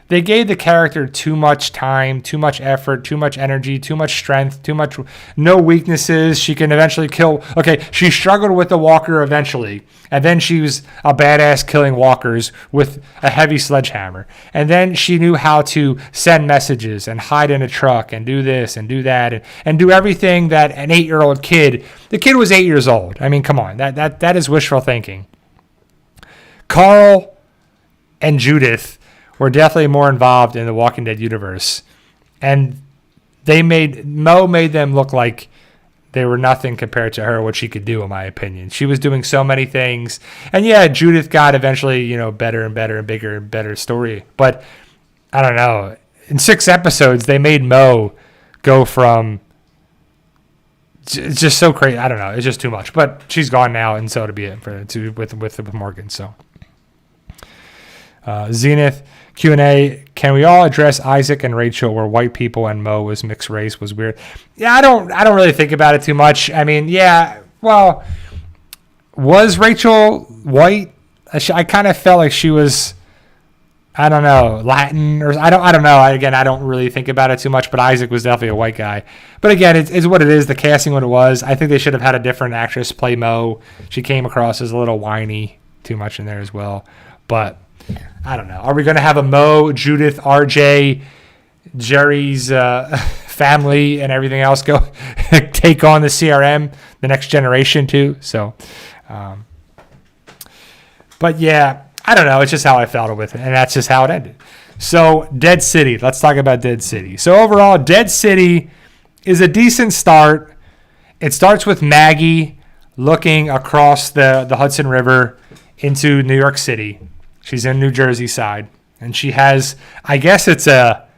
They gave the character too much time, too much effort, too much energy, too much strength, no weaknesses. She can eventually kill. Okay, she struggled with the walker eventually, and then she was a badass killing walkers with a heavy sledgehammer. And then she knew how to send messages and hide in a truck and do this and do that and do everything that an 8-year-old kid. The kid was 8 years old. I mean, come on, that is wishful thinking. Carl and Judith were definitely more involved in the Walking Dead universe. And Mo made them look like they were nothing compared to her, what she could do, in my opinion. She was doing so many things. And yeah, Judith got eventually, better and better and bigger and better story. But I don't know. In 6 episodes, they made Mo go from just so crazy. I don't know. It's just too much. But she's gone now, and so to be it with Morgan. So. Zenith Q&A, can we all address Isaac and Rachel were white people and Mo was mixed race was weird? Yeah, I don't really think about it too much. I mean, yeah, well, was Rachel white? I kind of felt like she was, I don't know, Latin or I don't know. Again, I don't really think about it too much, but Isaac was definitely a white guy. But again, it's what it is. The casting, what it was. I think they should have had a different actress play Mo. She came across as a little whiny, too much in there as well. But I don't know. Are we going to have a Mo, Judith, RJ, Jerry's family, and everything else go take on the CRM, the next generation too? So, but yeah. I don't know. It's just how I felt with it, and that's just how it ended. So, Dead City. Let's talk about Dead City. So, overall, Dead City is a decent start. It starts with Maggie looking across the Hudson River into New York City. She's in New Jersey side, and she has, I guess it's a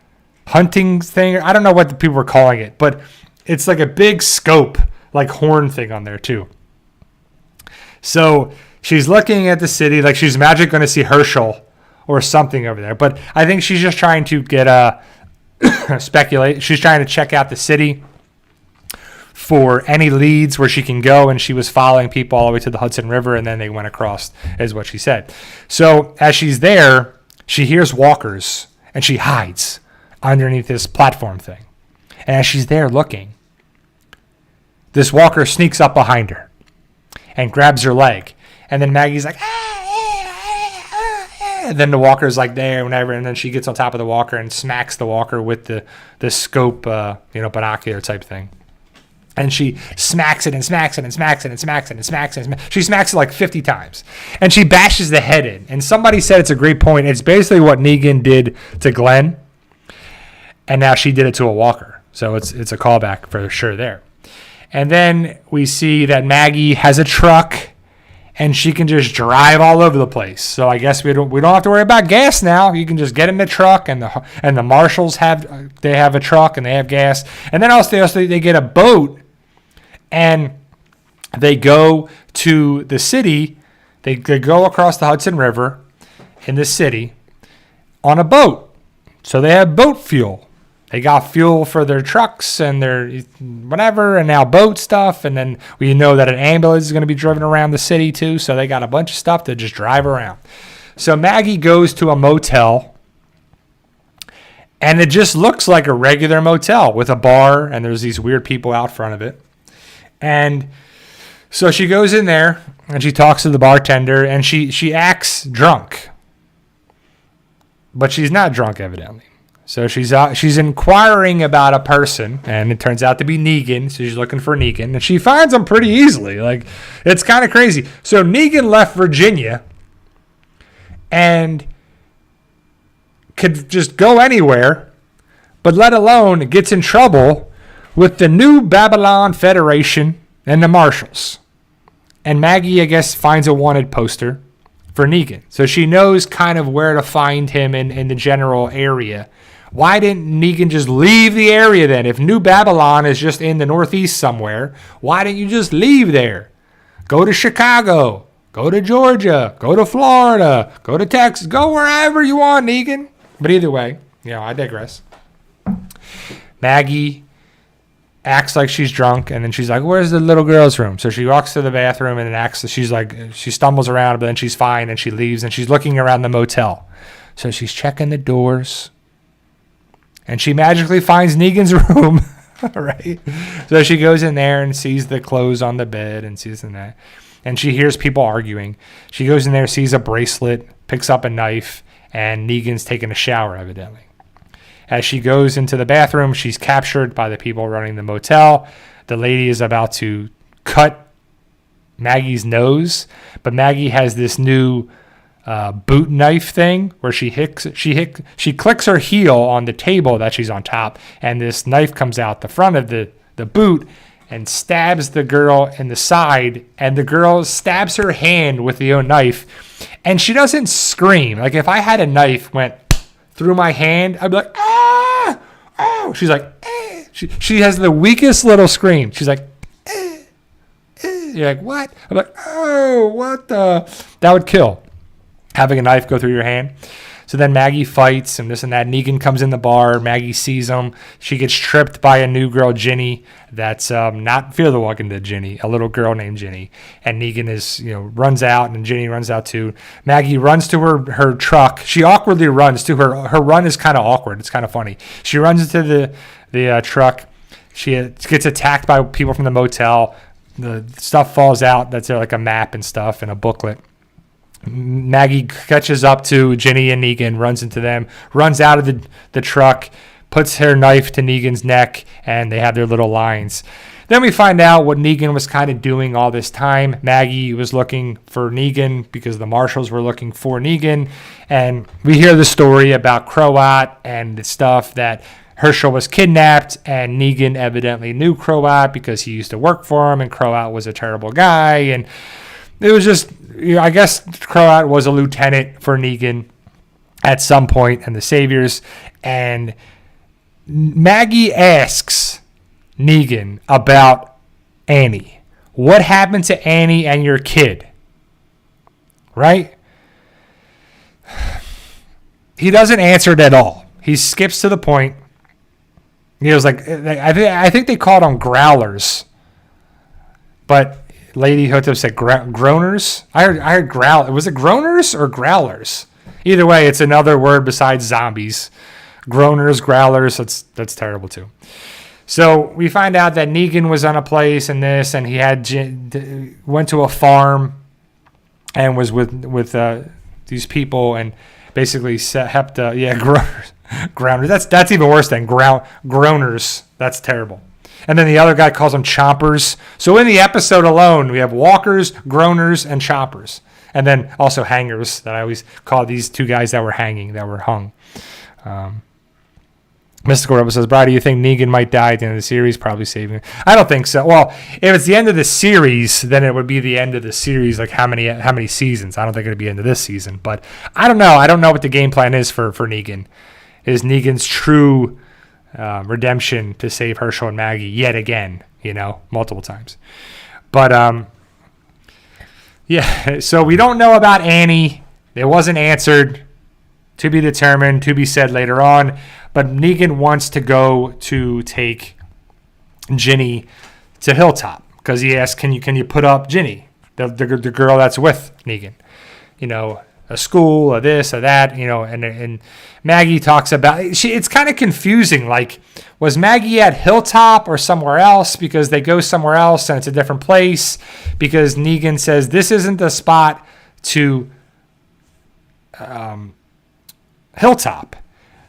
hunting thing. I don't know what the people were calling it, but it's like a big scope, like horn thing on there, too. So, she's looking at the city like she's magic going to see Herschel or something over there. But I think she's just trying to get speculate. She's trying to check out the city for any leads where she can go. And she was following people all the way to the Hudson River, and then they went across, is what she said. So as she's there, she hears walkers, and she hides underneath this platform thing. And as she's there looking, this walker sneaks up behind her and grabs her leg. And then Maggie's like, and then the walker's like there, whatever. And then she gets on top of the walker and smacks the walker with the scope, binocular type thing. And she smacks it and smacks it and smacks it and smacks it and smacks it. She smacks it like 50 times. And she bashes the head in. And somebody said it's a great point. It's basically what Negan did to Glenn. And now she did it to a walker. So it's a callback for sure there. And then we see that Maggie has a truck. And she can just drive all over the place. So I guess we don't have to worry about gas now. You can just get in the truck, and the Marshals have a truck and they have gas. And then also they get a boat, and they go to the city. They go across the Hudson River in the city on a boat. So they have boat fuel. They got fuel for their trucks and their whatever, and now boat stuff. And then we know that an ambulance is going to be driven around the city too. So they got a bunch of stuff to just drive around. So Maggie goes to a motel, and it just looks like a regular motel with a bar, and there's these weird people out front of it. And so she goes in there, and she talks to the bartender, and she acts drunk. But she's not drunk, evidently. So she's inquiring about a person, and it turns out to be Negan. So she's looking for Negan, and she finds him pretty easily. Like, it's kind of crazy. So Negan left Virginia and could just go anywhere, but let alone gets in trouble with the new Babylon Federation and the Marshals. And Maggie, I guess, finds a wanted poster for Negan. So she knows kind of where to find him in the general area. Why didn't Negan just leave the area then? If New Babylon is just in the Northeast somewhere, why didn't you just leave there? Go to Chicago. Go to Georgia. Go to Florida. Go to Texas. Go wherever you want, Negan. But either way, I digress. Maggie acts like she's drunk, and then she's like, where's the little girl's room? So she walks to the bathroom and then she stumbles around, but then she's fine, and she leaves, and she's looking around the motel. So she's checking the doors. And she magically finds Negan's room, right? So she goes in there and sees the clothes on the bed and sees that. And she hears people arguing. She goes in there, sees a bracelet, picks up a knife, and Negan's taking a shower, evidently. As she goes into the bathroom, she's captured by the people running the motel. The lady is about to cut Maggie's nose, but Maggie has this new boot knife thing where she clicks her heel on the table that she's on top, and this knife comes out the front of the boot and stabs the girl in the side, and the girl stabs her hand with the knife, and she doesn't scream. Like, if I had a knife went through my hand, I'd be like, ah, oh. She's like, eh. She has the weakest little scream. She's like, eh, eh. You're like, what? I'm like, oh, what the? That would kill. Having a knife go through your hand. So then Maggie fights and this and that. Negan comes in the bar. Maggie sees him. She gets tripped by a new girl, Ginny. That's not Fear the Walking Dead Ginny, a little girl named Ginny. And Negan runs out, and Ginny runs out too. Maggie runs to her truck. She awkwardly runs to her run is kind of awkward. It's kind of funny. She runs into the truck. She gets attacked by people from the motel. The stuff falls out. That's like a map and stuff and a booklet. Maggie catches up to Ginny and Negan, runs into them, runs out of the truck, puts her knife to Negan's neck, and they have their little lines. Then we find out what Negan was kind of doing all this time. Maggie was looking for Negan because the Marshals were looking for Negan. And we hear the story about Croat and the stuff that Herschel was kidnapped, and Negan evidently knew Croat because he used to work for him, and Croat was a terrible guy. And it was just, I guess Croat was a lieutenant for Negan at some point and the Saviors. And Maggie asks Negan about Annie. What happened to Annie and your kid? Right? He doesn't answer it at all. He skips to the point. He was like, I think they called them growlers. But Lady Hotep said groaners. I heard growl. Was it groaners or growlers? Either way, it's another word besides zombies. Groaners, growlers. That's terrible too. So we find out that Negan was on a place and this, and he went to a farm and was with these people and basically groaners. Grounders. That's even worse than groaners. That's terrible. And then the other guy calls them chompers. So in the episode alone, we have walkers, groaners, and chompers. And then also hangers that I always call these two guys that were hung. Mystical Rebel says, Brad, do you think Negan might die at the end of the series? Probably saving him. I don't think so. Well, if it's the end of the series, then it would be the end of the series. Like how many seasons? I don't think it would be into this season. But I don't know. I don't know what the game plan is for Negan. Is Negan's true redemption to save Herschel and Maggie yet again, multiple times. But, so we don't know about Annie. It wasn't answered. To be determined, to be said later on. But Negan wants to go to take Ginny to Hilltop because he asks, can you put up Ginny, the girl that's with Negan? A school, or this, or that, and Maggie talks about it's kind of confusing. Like, was Maggie at Hilltop or somewhere else? Because they go somewhere else and it's a different place. Because Negan says this isn't the spot to Hilltop.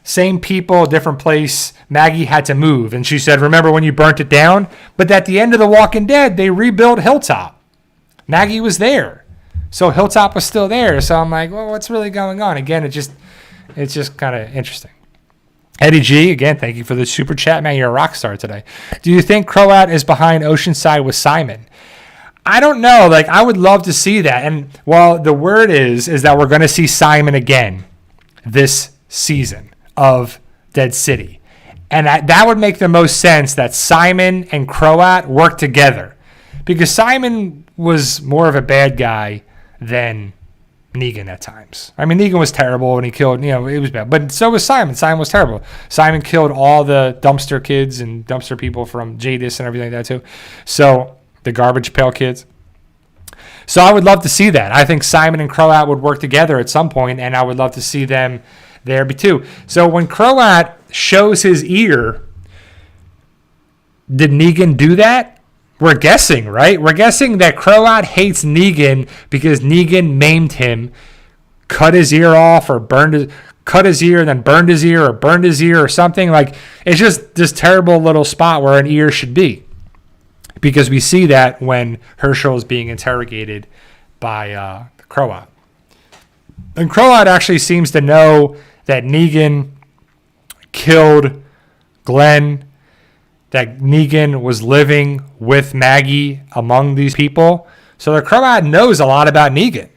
Same people, different place. Maggie had to move. And she said, remember when you burnt it down? But at the end of The Walking Dead, they rebuilt Hilltop. Maggie was there. So Hilltop was still there. So I'm like, well, what's really going on? Again, it's just kind of interesting. Eddie G, again, thank you for the super chat, man. You're a rock star today. Do you think Croat is behind Oceanside with Simon? I don't know. Like, I would love to see that. And well, the word is that we're going to see Simon again this season of Dead City. And that would make the most sense that Simon and Croat work together. Because Simon was more of a bad guy than Negan at times. I mean, Negan was terrible and he killed, it was bad. But so was Simon. Simon was terrible. Simon killed all the dumpster kids and dumpster people from Jadis and everything like that too. So the garbage pail kids. So I would love to see that. I think Simon and Croat would work together at some point, and I would love to see them there too. So when Croat shows his ear, did Negan do that? We're guessing, right? We're guessing that Croat hates Negan because Negan maimed him, cut his ear off, or cut his ear, and then burned his ear, or burned his ear, or something. Like, it's just this terrible little spot where an ear should be. Because we see that when Herschel is being interrogated by Croat. And Croat actually seems to know that Negan killed Glenn, that Negan was living with Maggie among these people. So the Croat knows a lot about Negan,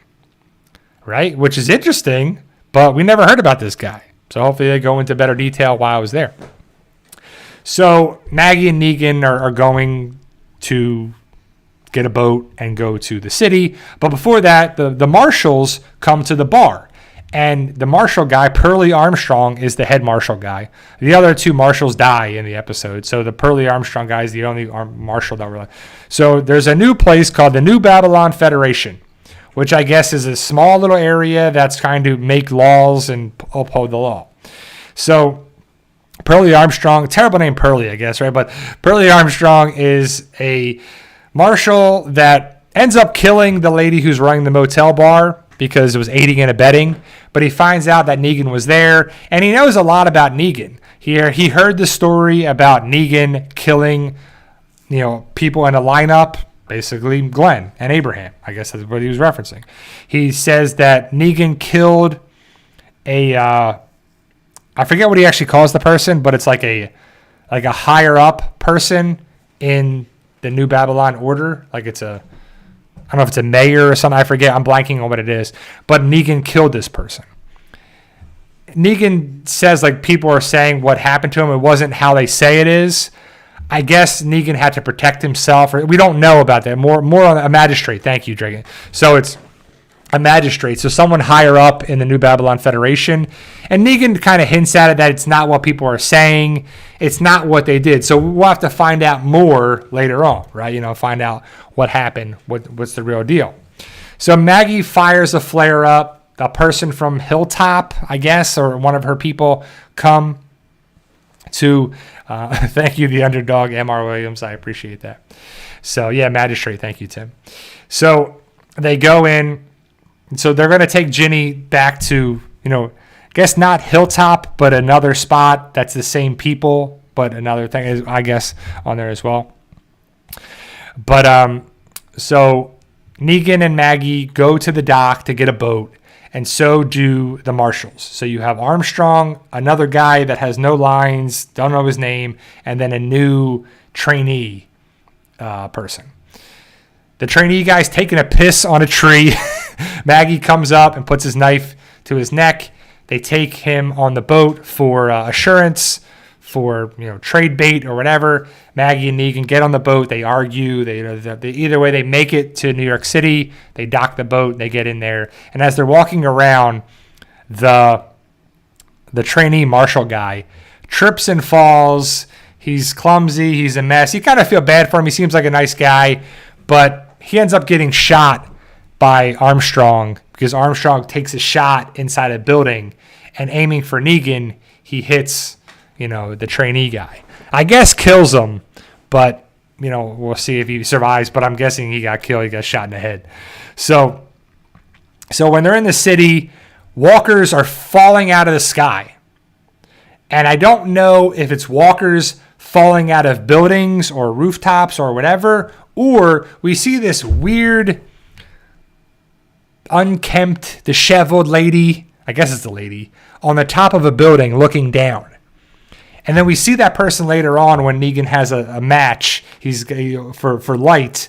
right? Which is interesting, but we never heard about this guy. So hopefully they go into better detail while I was there. So Maggie and Negan are going to get a boat and go to the city. But before that, the Marshals come to the bar. And the marshal guy, Pearlie Armstrong, is the head marshal guy. The other two marshals die in the episode. So the Pearlie Armstrong guy is the only marshal that we're. So there's a new place called the New Babylon Federation, which I guess is a small little area that's trying to make laws and uphold the law. So Pearlie Armstrong, terrible name Pearlie, I guess, right? But Pearlie Armstrong is a marshal that ends up killing the lady who's running the motel bar because it was aiding and abetting. But he finds out that Negan was there, and he knows a lot about Negan. He heard the story about Negan killing, people in a lineup, basically Glenn and Abraham. I guess that's what he was referencing. He says that Negan killed I forget what he actually calls the person, but it's like a higher up person in the New Babylon order. Like I don't know if it's a mayor or something. I forget. I'm blanking on what it is. But Negan killed this person. Negan says people are saying what happened to him. It wasn't how they say it is. I guess Negan had to protect himself. We don't know about that. More on a magistrate. Thank you, Dragon. So it's a magistrate. So someone higher up in the New Babylon Federation. And Negan kind of hints at it that it's not what people are saying. It's not what they did. So we'll have to find out more later on, right? Find out what happened, what's the real deal. So Maggie fires a flare up. A person from Hilltop, I guess, or one of her people come to, thank you, the underdog, M.R. Williams. I appreciate that. So, yeah, magistrate. Thank you, Tim. So they go in. So they're going to take Ginny back to, I guess not Hilltop, but another spot that's the same people, but another thing is, I guess, on there as well. But so Negan and Maggie go to the dock to get a boat, and so do the marshals. So you have Armstrong, another guy that has no lines, don't know his name, and then a new trainee person. The trainee guy's taking a piss on a tree. Maggie comes up and puts his knife to his neck. They take him on the boat for assurance, for trade bait or whatever. Maggie and Negan get on the boat. They argue. They either way they make it to New York City. They dock the boat. They get in there, and as they're walking around, the trainee marshal guy trips and falls. He's clumsy. He's a mess. You kind of feel bad for him. He seems like a nice guy, but he ends up getting shot by Armstrong because Armstrong takes a shot inside a building, and aiming for Negan, he hits the trainee guy. I guess kills him, but we'll see if he survives. But I'm guessing he got killed. He got shot in the head. So when they're in the city, walkers are falling out of the sky, and I don't know if it's walkers falling out of buildings or rooftops or whatever, or we see this weird, unkempt, disheveled lady. I guess it's the lady on the top of a building looking down. And then we see that person later on when Negan has a match. He's for light.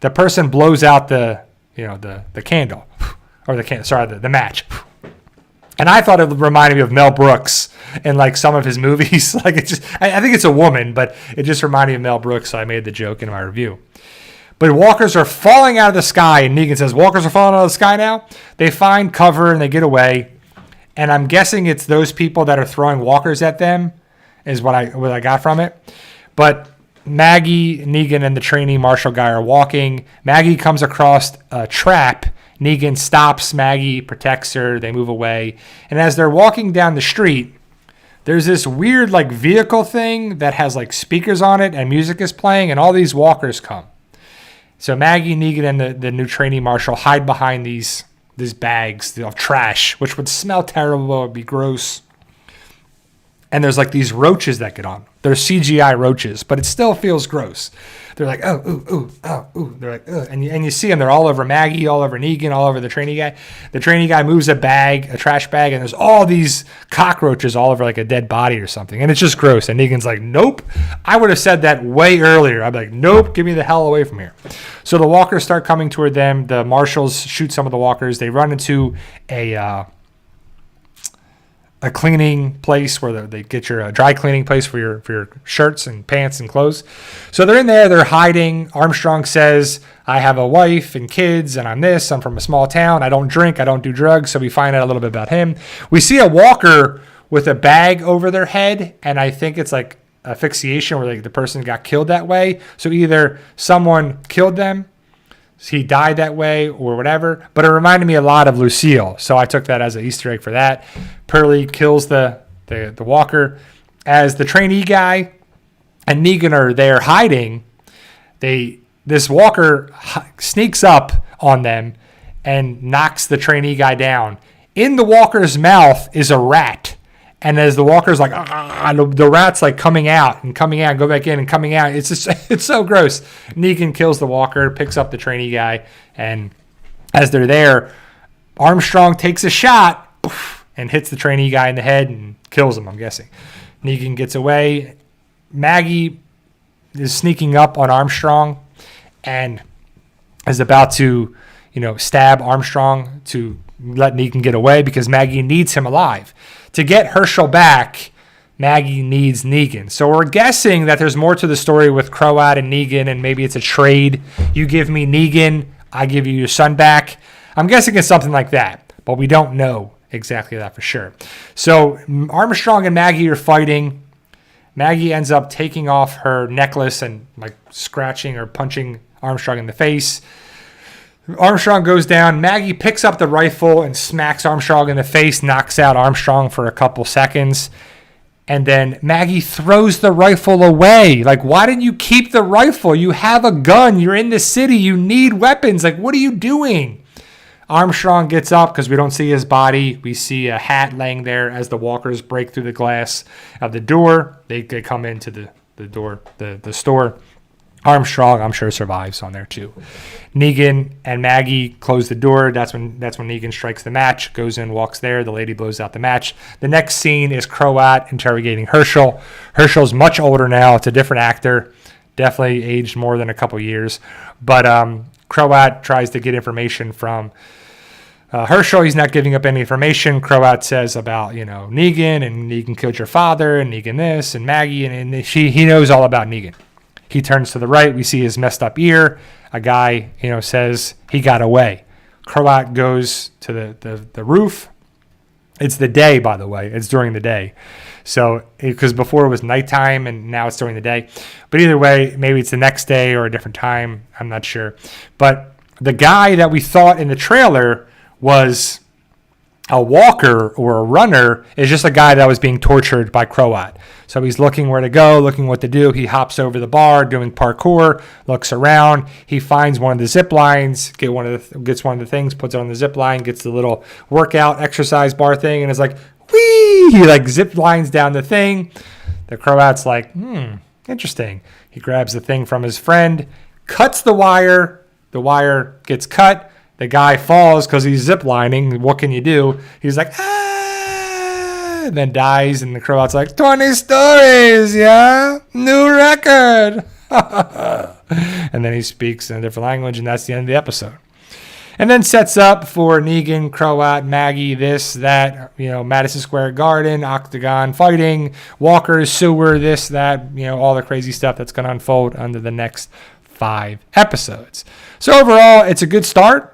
The person blows out the candle, or the match. And I thought it reminded me of Mel Brooks in some of his movies. I think it's a woman, but it just reminded me of Mel Brooks. So I made the joke in my review. But walkers are falling out of the sky, and Negan says, "Walkers are falling out of the sky now." They find cover and they get away. And I'm guessing it's those people that are throwing walkers at them. Is what I got from it. But Maggie, Negan, and the trainee marshal guy are walking. Maggie comes across a trap. Negan stops Maggie, protects her. They move away. And as they're walking down the street, there's this weird vehicle thing that has speakers on it and music is playing, and all these walkers come. So Maggie, Negan, and the new trainee marshal hide behind these bags of trash, which would smell terrible. It would be gross. And there's these roaches that get on. They're CGI roaches, but it still feels gross. They're like, oh, ooh, ooh, oh, ooh. They're like, ugh. And you see them. They're all over Maggie, all over Negan, all over the trainee guy. The trainee guy moves a trash bag, and there's all these cockroaches all over a dead body or something. And it's just gross. And Negan's like, nope. I would have said that way earlier. I'd be like, nope, get me the hell away from here. So the walkers start coming toward them. The marshals shoot some of the walkers. They run into a cleaning place where they get your dry cleaning place for your shirts and pants and clothes. So they're in there, they're hiding. Armstrong says, I have a wife and kids, and I'm from a small town. I don't drink, I don't do drugs. So we find out a little bit about him. We see a walker with a bag over their head, and I think it's like asphyxiation where like the person got killed that way. So either someone killed them, he died that way, or whatever. But it reminded me a lot of Lucille, so I took that as an Easter egg for that. Pearlie kills the walker. As the trainee guy and Negan are there hiding, this walker sneaks up on them and knocks the trainee guy down. In the walker's mouth is a rat. And as the walker's like, the rat's like coming out, go back in and coming out. It's so gross. Negan kills the walker, picks up the trainee guy, and as they're there, Armstrong takes a shot and hits the trainee guy in the head and kills him, I'm guessing. Negan gets away. Maggie is sneaking up on Armstrong and is about to, stab Armstrong to let Negan get away because Maggie needs him alive. To get Herschel back, Maggie needs Negan. So we're guessing that there's more to the story with Croat and Negan, and maybe it's a trade. You give me Negan, I give you your son back. I'm guessing it's something like that, but we don't know exactly that for sure. So Armstrong and Maggie are fighting. Maggie ends up taking off her necklace and like scratching or punching Armstrong in the face. Armstrong goes down. Maggie picks up the rifle and smacks Armstrong in the face, knocks out Armstrong for a couple seconds. And then Maggie throws the rifle away. Like, why didn't you keep the rifle? You have a gun. You're in the city. You need weapons. Like, what are you doing? Armstrong gets up because we don't see his body. We see a hat laying there as the walkers break through the glass of the door. They come into the door, the store. Armstrong, I'm sure, survives on there too. Negan and Maggie close the door. That's when Negan strikes the match, goes in, walks there. The lady blows out the match. The next scene is Croat interrogating Herschel. Herschel's much older now. It's a different actor. Definitely aged more than a couple years. But Croat tries to get information from Herschel. He's not giving up any information. Croat says about, Negan, and Negan killed your father, and Negan this, and Maggie, and he knows all about Negan. He turns to the right. We see his messed up ear. A guy, says he got away. Croat goes to the roof. It's the day, by the way. It's during the day. So, because before it was nighttime and now it's during the day. But either way, maybe it's the next day or a different time. I'm not sure. But the guy that we thought in the trailer was a walker or a runner is just a guy that was being tortured by Croat. So he's looking where to go, looking what to do. He hops over the bar, doing parkour, looks around. He finds one of the zip lines, gets one of the things, puts it on the zip line, gets the little workout exercise bar thing, and is like, whee! He like zip lines down the thing. The Croat's like, interesting. He grabs the thing from his friend, cuts the wire. The wire gets cut. The guy falls because he's ziplining. What can you do? He's like, and then dies. And the Croat's like, 20 stories, yeah? New record. And then he speaks in a different language, and that's the end of the episode. And then sets up for Negan, Croat, Maggie, this, that, Madison Square Garden, Octagon fighting, Walker's sewer, this, that, all the crazy stuff that's going to unfold under the next 5 episodes. So overall, it's a good start.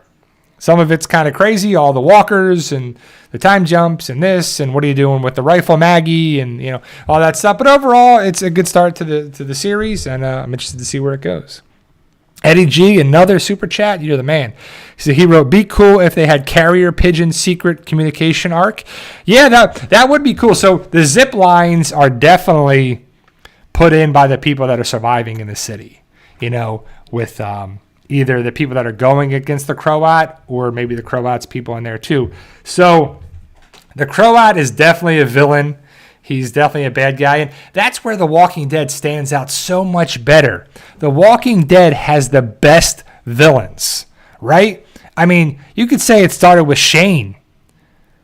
Some of it's kind of crazy, all the walkers and the time jumps and this and what are you doing with the rifle, Maggie, and all that stuff. But overall, it's a good start to the series, and I'm interested to see where it goes. Eddie G, another super chat. You're the man. So he wrote, "Be cool if they had carrier pigeon secret communication arc." Yeah, that would be cool. So the zip lines are definitely put in by the people that are surviving in the city. With either the people that are going against the Croat or maybe the Croat's people in there too. So the Croat is definitely a villain. He's definitely a bad guy. And that's where The Walking Dead stands out so much better. The Walking Dead has the best villains, right? I mean, you could say it started with Shane,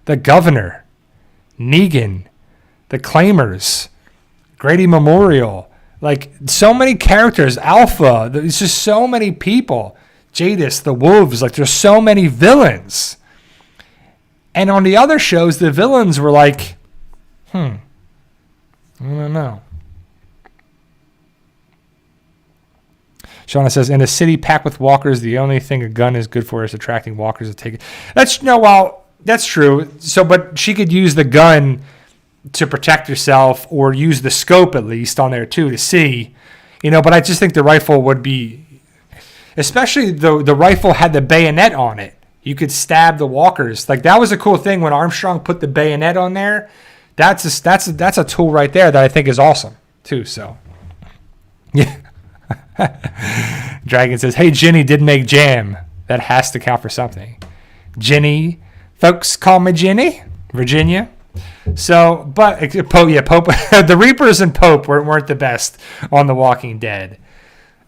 the governor, Negan, the Claimers, Grady Memorial. Like, so many characters, Alpha, there's just so many people. Jadis, the Wolves, like, there's so many villains. And on the other shows, the villains were like I don't know. Shauna says, in a city packed with walkers, the only thing a gun is good for is attracting walkers to take it. That's true. So, but she could use the gun to protect herself, or use the scope at least on there too to see, but I just think the rifle would be, especially the rifle had the bayonet on it. You could stab the walkers. Like, that was a cool thing when Armstrong put the bayonet on there. That's a tool right there that I think is awesome too. So, yeah. Dragon says, hey, Ginny did make jam. That has to count for something. Ginny, folks call me Ginny, Virginia. So, but Pope, the Reapers and Pope weren't the best on The Walking Dead.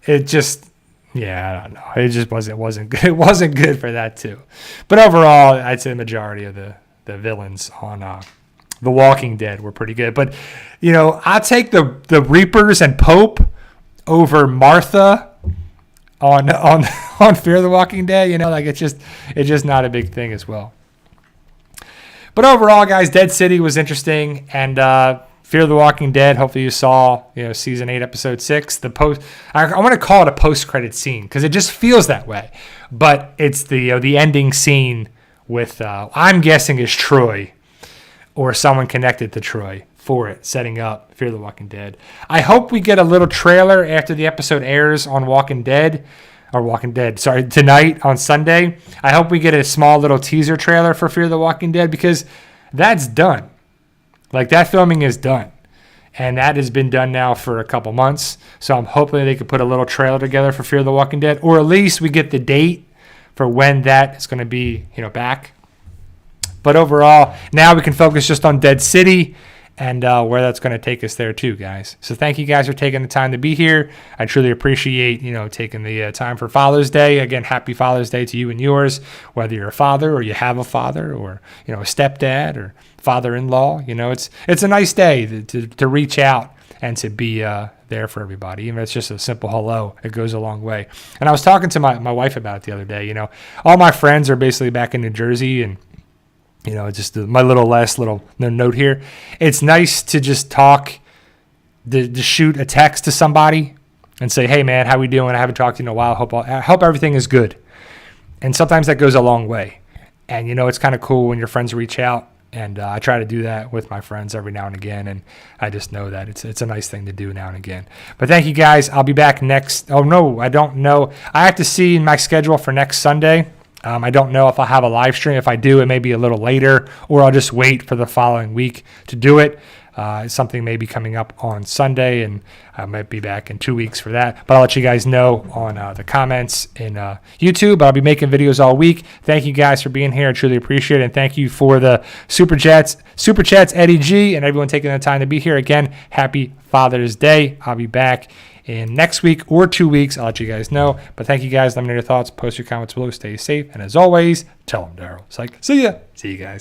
It just, I don't know. It just wasn't good. It wasn't good for that too. But overall, I'd say the majority of the villains on The Walking Dead were pretty good. But I'll take the Reapers and Pope over Martha on Fear the Walking Dead. It's just not a big thing as well. But overall, guys, Dead City was interesting, and Fear the Walking Dead. Hopefully, you saw season 8, episode 6. The post. I want to call it a post-credit scene because it just feels that way. But it's the ending scene with I'm guessing is Troy or someone connected to Troy for it, setting up Fear the Walking Dead. I hope we get a little trailer after the episode airs on tonight on Sunday. I hope we get a small little teaser trailer for Fear the Walking Dead, because that's done. Like, that filming is done. And that has been done now for a couple months. So I'm hoping they could put a little trailer together for Fear the Walking Dead, or at least we get the date for when that is going to be, back. But overall, now we can focus just on Dead City and where that's going to take us there too, guys. So thank you guys for taking the time to be here. I truly appreciate, taking the time for Father's Day. Again, happy Father's Day to you and yours, whether you're a father or you have a father, or, a stepdad or father-in-law. It's a nice day to reach out and to be there for everybody. Even if it's just a simple hello, it goes a long way. And I was talking to my wife about it the other day. All my friends are basically back in New Jersey, and just my last note here. It's nice to just talk, to shoot a text to somebody and say, hey, man, how we doing? I haven't talked to you in a while. I hope everything is good. And sometimes that goes a long way. And, it's kind of cool when your friends reach out. And I try to do that with my friends every now and again. And I just know that it's a nice thing to do now and again. But thank you, guys. I'll be back next. Oh, no, I don't know. I have to see my schedule for next Sunday. I don't know if I'll have a live stream. If I do, it may be a little later, or I'll just wait for the following week to do it. Something may be coming up on Sunday, and I might be back in 2 weeks for that. But I'll let you guys know on the comments in YouTube. I'll be making videos all week. Thank you guys for being here. I truly appreciate it. And thank you for the Super Chats, Eddie G, and everyone taking the time to be here. Again, happy Father's Day. I'll be back in next week or 2 weeks. I'll let you guys know. But thank you guys. Let me know your thoughts. Post your comments below. Stay safe. And as always, tell them Daryl. It's like, see ya. See you guys.